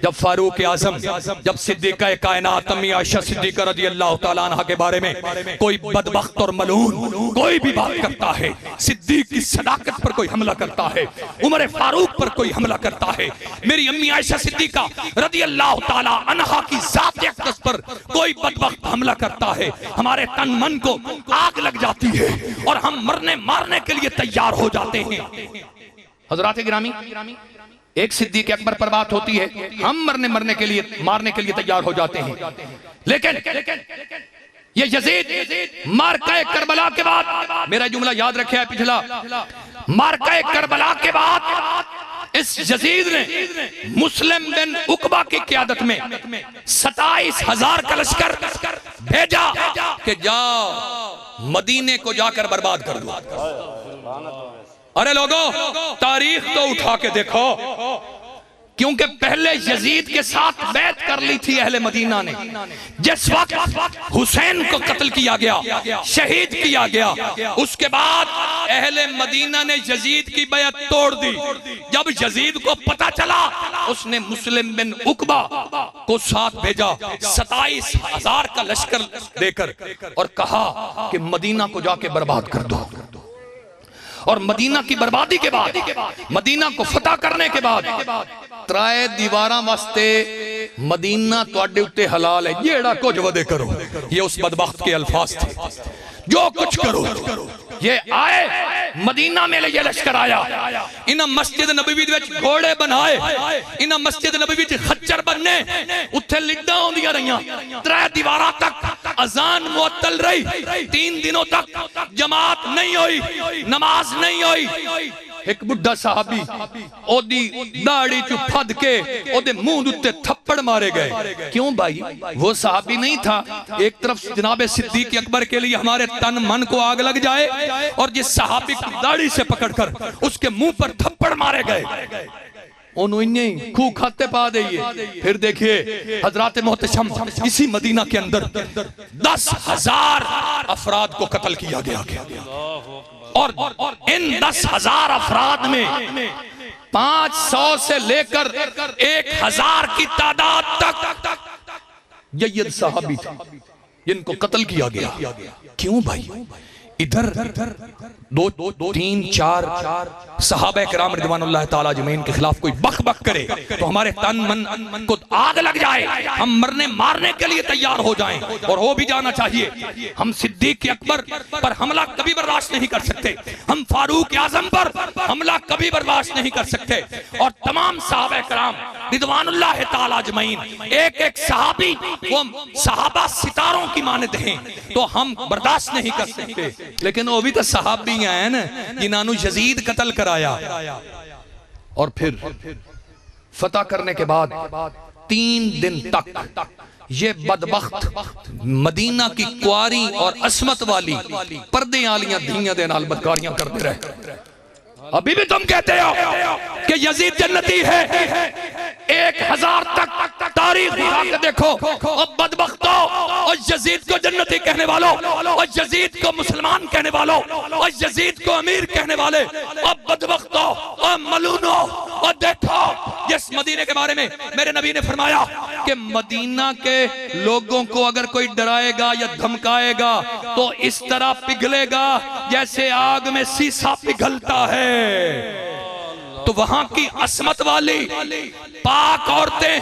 S2: جب فاروق اعظم، جب صدیقہ کائنات امی عائشہ صدیقہ رضی اللہ تعالیٰ عنہ کے بارے میں کوئی بدبخت اور ملعون کوئی بھی بات کرتا ہے، صدیق کی صداقت پر کوئی حملہ کرتا ہے، عمر فاروق پر کوئی حملہ کرتا ہے، میری امی عائشہ صدیقہ رضی اللہ تعالیٰ عنہ کی ذات اقدس پر کوئی بدبخت حملہ کرتا ہے، ہمارے تن من کو آگ لگ جاتی ہے اور ہم مرنے مارنے کے لیے تیار ہو جاتے ہیں۔ حضرات گرامی، ایک صدیق اکبر پر بات ہوتی ہے، ہم مارنے کے لیے تیار ہو جاتے ہیں، لیکن یہ یزید مارکہ کربلا کے بعد، میرا جملہ یاد رکھے ہے پچھلا، مارکہ کربلا کے بعد اس یزید نے مسلم بن عقبہ کی قیادت میں 27,000 کا لشکر بھیجا کہ جاؤ مدینے کو جا کر برباد کر دو۔ ارے لوگوں، تاریخ تو اٹھا کے دیکھو، کیونکہ پہلے یزید کے ساتھ بیعت کر لی تھی اہل مدینہ نے، جس وقت حسین کو قتل کیا گیا، شہید کیا گیا، اس کے بعد اہل مدینہ نے یزید کی بیعت توڑ دی۔ جب یزید کو پتہ چلا، اس نے مسلم بن عقبہ کو ساتھ بھیجا 27,000 کا لشکر دے کر اور کہا کہ مدینہ کو جا کے برباد کر دو۔ اور مدینہ کی بربادی کے بعد، مدینہ کو فتح کرنے کے بعد، ترائے دیواراں واسطے مدینہ تو اڈے اٹھے حلال ہے، جیڑا کچھ ودے کرو، یہ اس بدبخت کے الفاظ تھے، جو کچھ کرو۔ یہ آئے مدینہ میں لے یہ لشکر آیا، انہاں مسجد نبوی وچ گھوڑے بنائے، انہاں مسجد نبوی وچ خچر بننے، اتھے لڈاں ہوندیاں رہیاں، ترائے دیواراں تک اذان معطل رہی، 3 دنوں تک جماعت نہیں ہوئی، نماز نہیں ہوئی۔ ایک بڑھا صحابی او دی داڑھی چو پھد کے او دے منہ دوتے تھپڑ مارے گئے۔ کیوں بھائی؟ وہ صحابی نہیں تھا ایک طرف جناب صدیق اکبر کے لیے ہمارے تن من کو آگ لگ جائے، اور جس صحابی کی داڑھی سے پکڑ کر اس کے منہ پر تھپڑ مارے گئے، انہوں انہیں کھو کھاتے پا دئیے۔ پھر دیکھئے حضرات محتشم، اسی مدینہ کے اندر 10,000 افراد کو قتل کیا گیا، اور ان 10,000 افراد میں 500 سے لے کر 1,000 کی تعداد تک جید صحابی تھے جن کو قتل کیا گیا۔ کیوں بھائی؟ ادھر 2 3 4 صحابہ کرام رضوان اللہ تعالیٰ اجمعین کے خلاف کوئی بک بک کرے تو ہمارے تن من کو آگ لگ جائے، ہم مرنے مارنے کے لیے تیار ہو جائیں، اور ہو بھی جانا چاہیے۔ ہم صدیق اکبر پر حملہ کبھی برداشت نہیں کر سکتے، ہم فاروق اعظم پر حملہ کبھی برداشت نہیں کر سکتے، اور تمام صحابہ کرام رضوان اللہ تعالیٰ اجمعین ایک ایک صحابی وہ صحابہ ستاروں کی مانند ہیں، تو ہم برداشت نہیں کر سکتے۔ لیکن وہ بھی تو صحابی ہیں نا جنہاں نو یزید قتل کرایا، اور پھر فتح کرنے کے بعد 3 دن تک یہ بدبخت مدینہ کی کواری اور عصمت والی پردے آلیاں دھیاں دے نال بدکاریاں کرتے رہے. ابھی بھی تم کہتے ہو کہ یزید جنتی ہے. 1000 تک تاریخ دکھا کے دیکھو. اب بدبختو اور یزید کو جنتی کہنے والوں اور یزید کو مسلمان کہنے والوں اور یزید کو امیر کہنے والے، اب بدبختو اور ملونو، اور دیکھو اس مدینے کے بارے میں میرے نبی نے فرمایا کہ مدینہ کے لوگوں کو اگر کوئی ڈرائے گا یا دھمکائے گا تو اس طرح پگھلے گا جیسے آگ میں سیسا پگھلتا ہے. تو وہاں کی عصمت والی پاک عورتیں،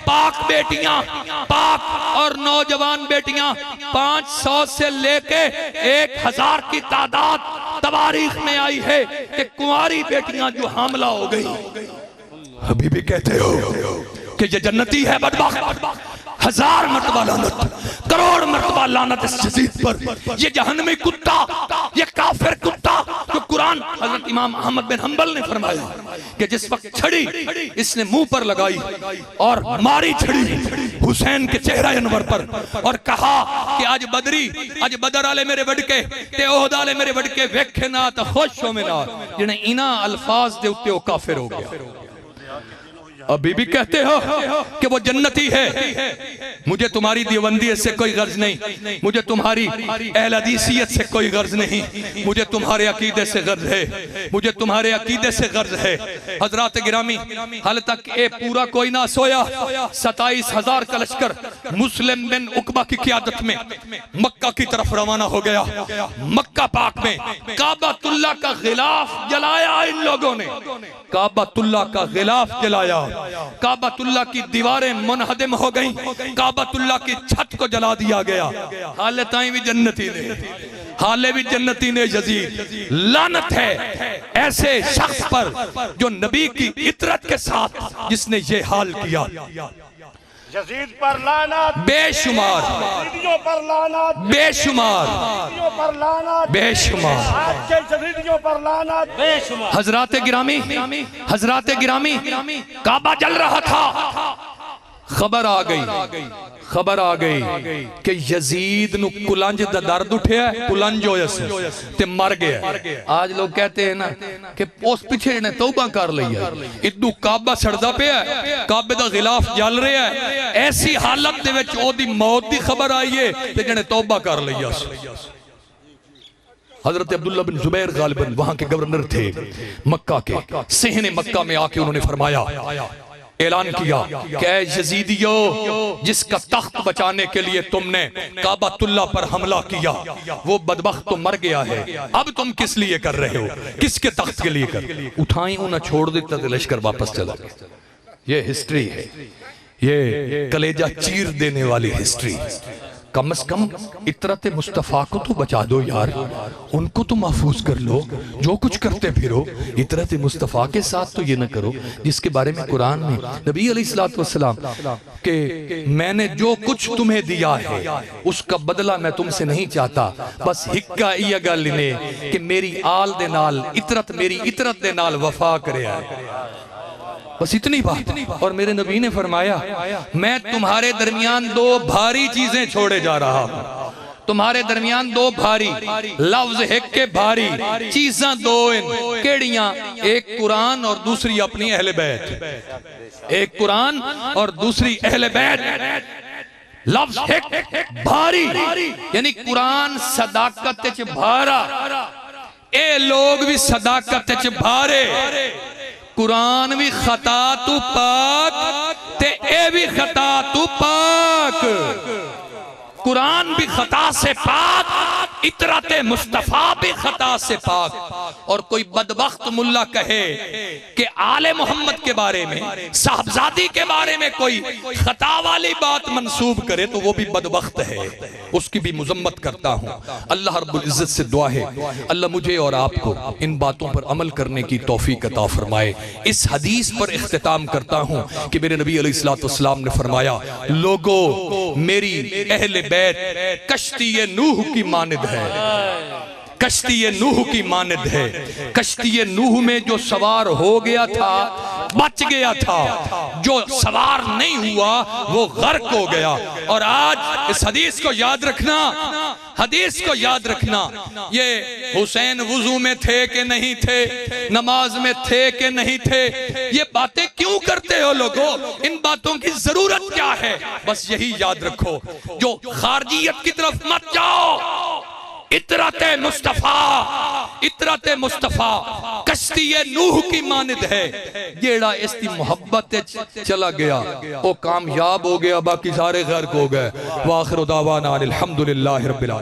S2: پاک بیٹیاں، پاک اور نوجوان بیٹیاں 500 سے لے کے 1000 کی تعداد تواریخ میں آئی ہے کہ کنواری بیٹیاں جو حاملہ ہو گئی. ابھی بھی کہتے ہو کہ یہ جنتی ہے بدبخت. 1000 مرتبہ لعنت، کروڑ مرتبہ لعنت اس یزید پر. یہ جہنمی کتا، یہ کافر کتا جو قرآن حضرت امام احمد بن حنبل نے فرمایا کہ جس وقت چھڑی اس نے منہ پر لگائی اور ماری چھڑی حسین کے چہرہ انور پر اور کہا کہ آج بدری، آج بدر آلے میرے وڈکے تے احد آلے میرے وڈکے ویکھے نہ تا خوش ہو منا. جنہیں انہاں الفاظ دے اتے وہ کافر ہو گیا. ابھی بھی کہتے ہو کہ وہ جنتی ہے. مجھے تمہاری دیوبندیت سے کوئی غرض نہیں، مجھے تمہاری اہل حدیثیت سے کوئی غرض نہیں، مجھے تمہارے عقیدے سے غرض ہے، مجھے تمہارے عقیدے سے غرض ہے. حضرات گرامی، حال تک اے پورا کوئی نہ سویا. 27,000 کا لشکر مسلم بن عقبہ کی قیادت میں مکہ کی طرف روانہ ہو گیا. مکہ پاک میں کعبۃ اللہ کا غلاف جلایا. ان لوگوں نے کعبۃ اللہ کا غلاف جلایا. کعبۃ اللہ کی دیواریں منہدم ہو گئیں. کعبۃ اللہ کی چھت کو جلا دیا گیا. حالتائیں بھی جنتی نے، حالے بھی جنتی نے. یزید لعنت ہے ایسے شخص پر جو نبی کی عطرت کے ساتھ جس نے یہ حال کیا.
S4: یزید پر لعنت،
S2: بے شمار،
S4: یزیدیوں پر لعنت،
S2: بے شمار،
S4: یزیدیوں پر لعنت،
S2: بے شمار.
S4: آج کے یزیدیوں پر لعنت، بے شمار.
S2: حضرات گرامی، حضرات گرامی، کعبہ جل رہا تھا. خبر آ گئی، خبر آ گئی کہ یزید نو کلنج دا درد اٹھیا ہے، کلنج ہویا سے تے مر گیا. آج لوگ کہتے ہیں نا کہ اس پیچھے نے توبہ کر لیا، ادو کعبہ سڑدا پیا ہے، کعبے دا غلاف جل رہا ہے. ایسی حالت دے وچ او دی موت دی خبر آئی ہے تے جنے توبہ کر لیا. حضرت عبداللہ بن زبیر غالباً وہاں کے گورنر تھے مکہ کے. صحن مکہ میں آ کے انہوں نے فرمایا، اعلان کیا کہ اے یزیدیو، جس کا تخت بچانے کے لیے تم نے کعبۃ اللہ پر حملہ کیا وہ بدبخت تو مر گیا ہے. اب تم کس لیے کر رہے ہو؟ کس کے تخت کے لیے کر؟ اٹھائیں انہیں چھوڑ دیتا تو لشکر واپس چلا گیا. یہ ہسٹری ہے، یہ کلیجہ چیر دینے والی ہسٹری. کم از کم عطرت مصطفیٰ کو تو بچا دو یار، ان کو تو محفوظ کر لو. جو کچھ کرتے پھرو عطرت مصطفیٰ کے ساتھ تو یہ نہ کرو جس کے بارے میں قرآن میں نبی علیہ السلام کہ میں نے جو کچھ تمہیں دیا ہے اس کا بدلہ میں تم سے نہیں چاہتا، بس ہکا یہ گل نے کہ میری آل دے نال عطرت، میری عطرت دے نال وفا کرے آئے. بس اتنی بات. اور میرے نبی نے فرمایا میں تمہارے درمیان 2 بھاری چیزیں چھوڑے جا رہا ہوں. تمہارے درمیان 2 بھاری لفظ ایک کے بھاری چیزاں 2 ان کیڑیاں، ایک قرآن اور دوسری اپنی اہل بیت. ایک قرآن اور دوسری اہل بیت. لفظ ایک بھاری یعنی قرآن صداقت چ بھارا، اے لوگ بھی صداقت چ بھارے. قرآن بھی خطا تو پاک تے اے بھی خطا تو پاک. قرآن بھی خطا سے پاک، عطرت مصطفیٰ بھی خطا سے پاک. اور کوئی بدبخت ملا کہے کہ آل محمد کے بارے میں، صاحبزادی کے بارے میں کوئی خطا والی بات منسوب کرے تو وہ بھی بدبخت ہے، اس کی بھی مذمت کرتا ہوں. اللہ رب العزت سے دعا ہے اللہ مجھے اور آپ کو ان باتوں پر عمل کرنے کی توفیق عطا فرمائے. اس حدیث پر اختتام کرتا ہوں کہ میرے نبی علیہ السلام نے فرمایا، لوگو میری اہل بیت کشتی نوح کی مانند ہے. کشتی نوح کی مانند ہے. کشتی نوح میں جو سوار ہو گیا تھا بچ گیا تھا، جو سوار نہیں ہوا وہ غرق ہو گیا۔ اور آج اس حدیث کو یاد رکھنا، حدیث کو یاد رکھنا، یہ حسین وضو میں تھے کہ نہیں تھے، نماز میں تھے کہ نہیں تھے، یہ باتیں کیوں کرتے ہو لوگوں؟ ان باتوں کی ضرورت کیا ہے؟ بس یہی یاد رکھو، جو خارجیت کی طرف مت جاؤ۔ اطرت مصطفیٰ، اطرت مصطفیٰ کشتی نوح کی مانند ہے، جیڑا اس کی محبت چلا گیا وہ کامیاب ہو گیا، باقی سارے غرق ہو گئے۔ وآخر دعوانا الحمدللہ رب العالمین۔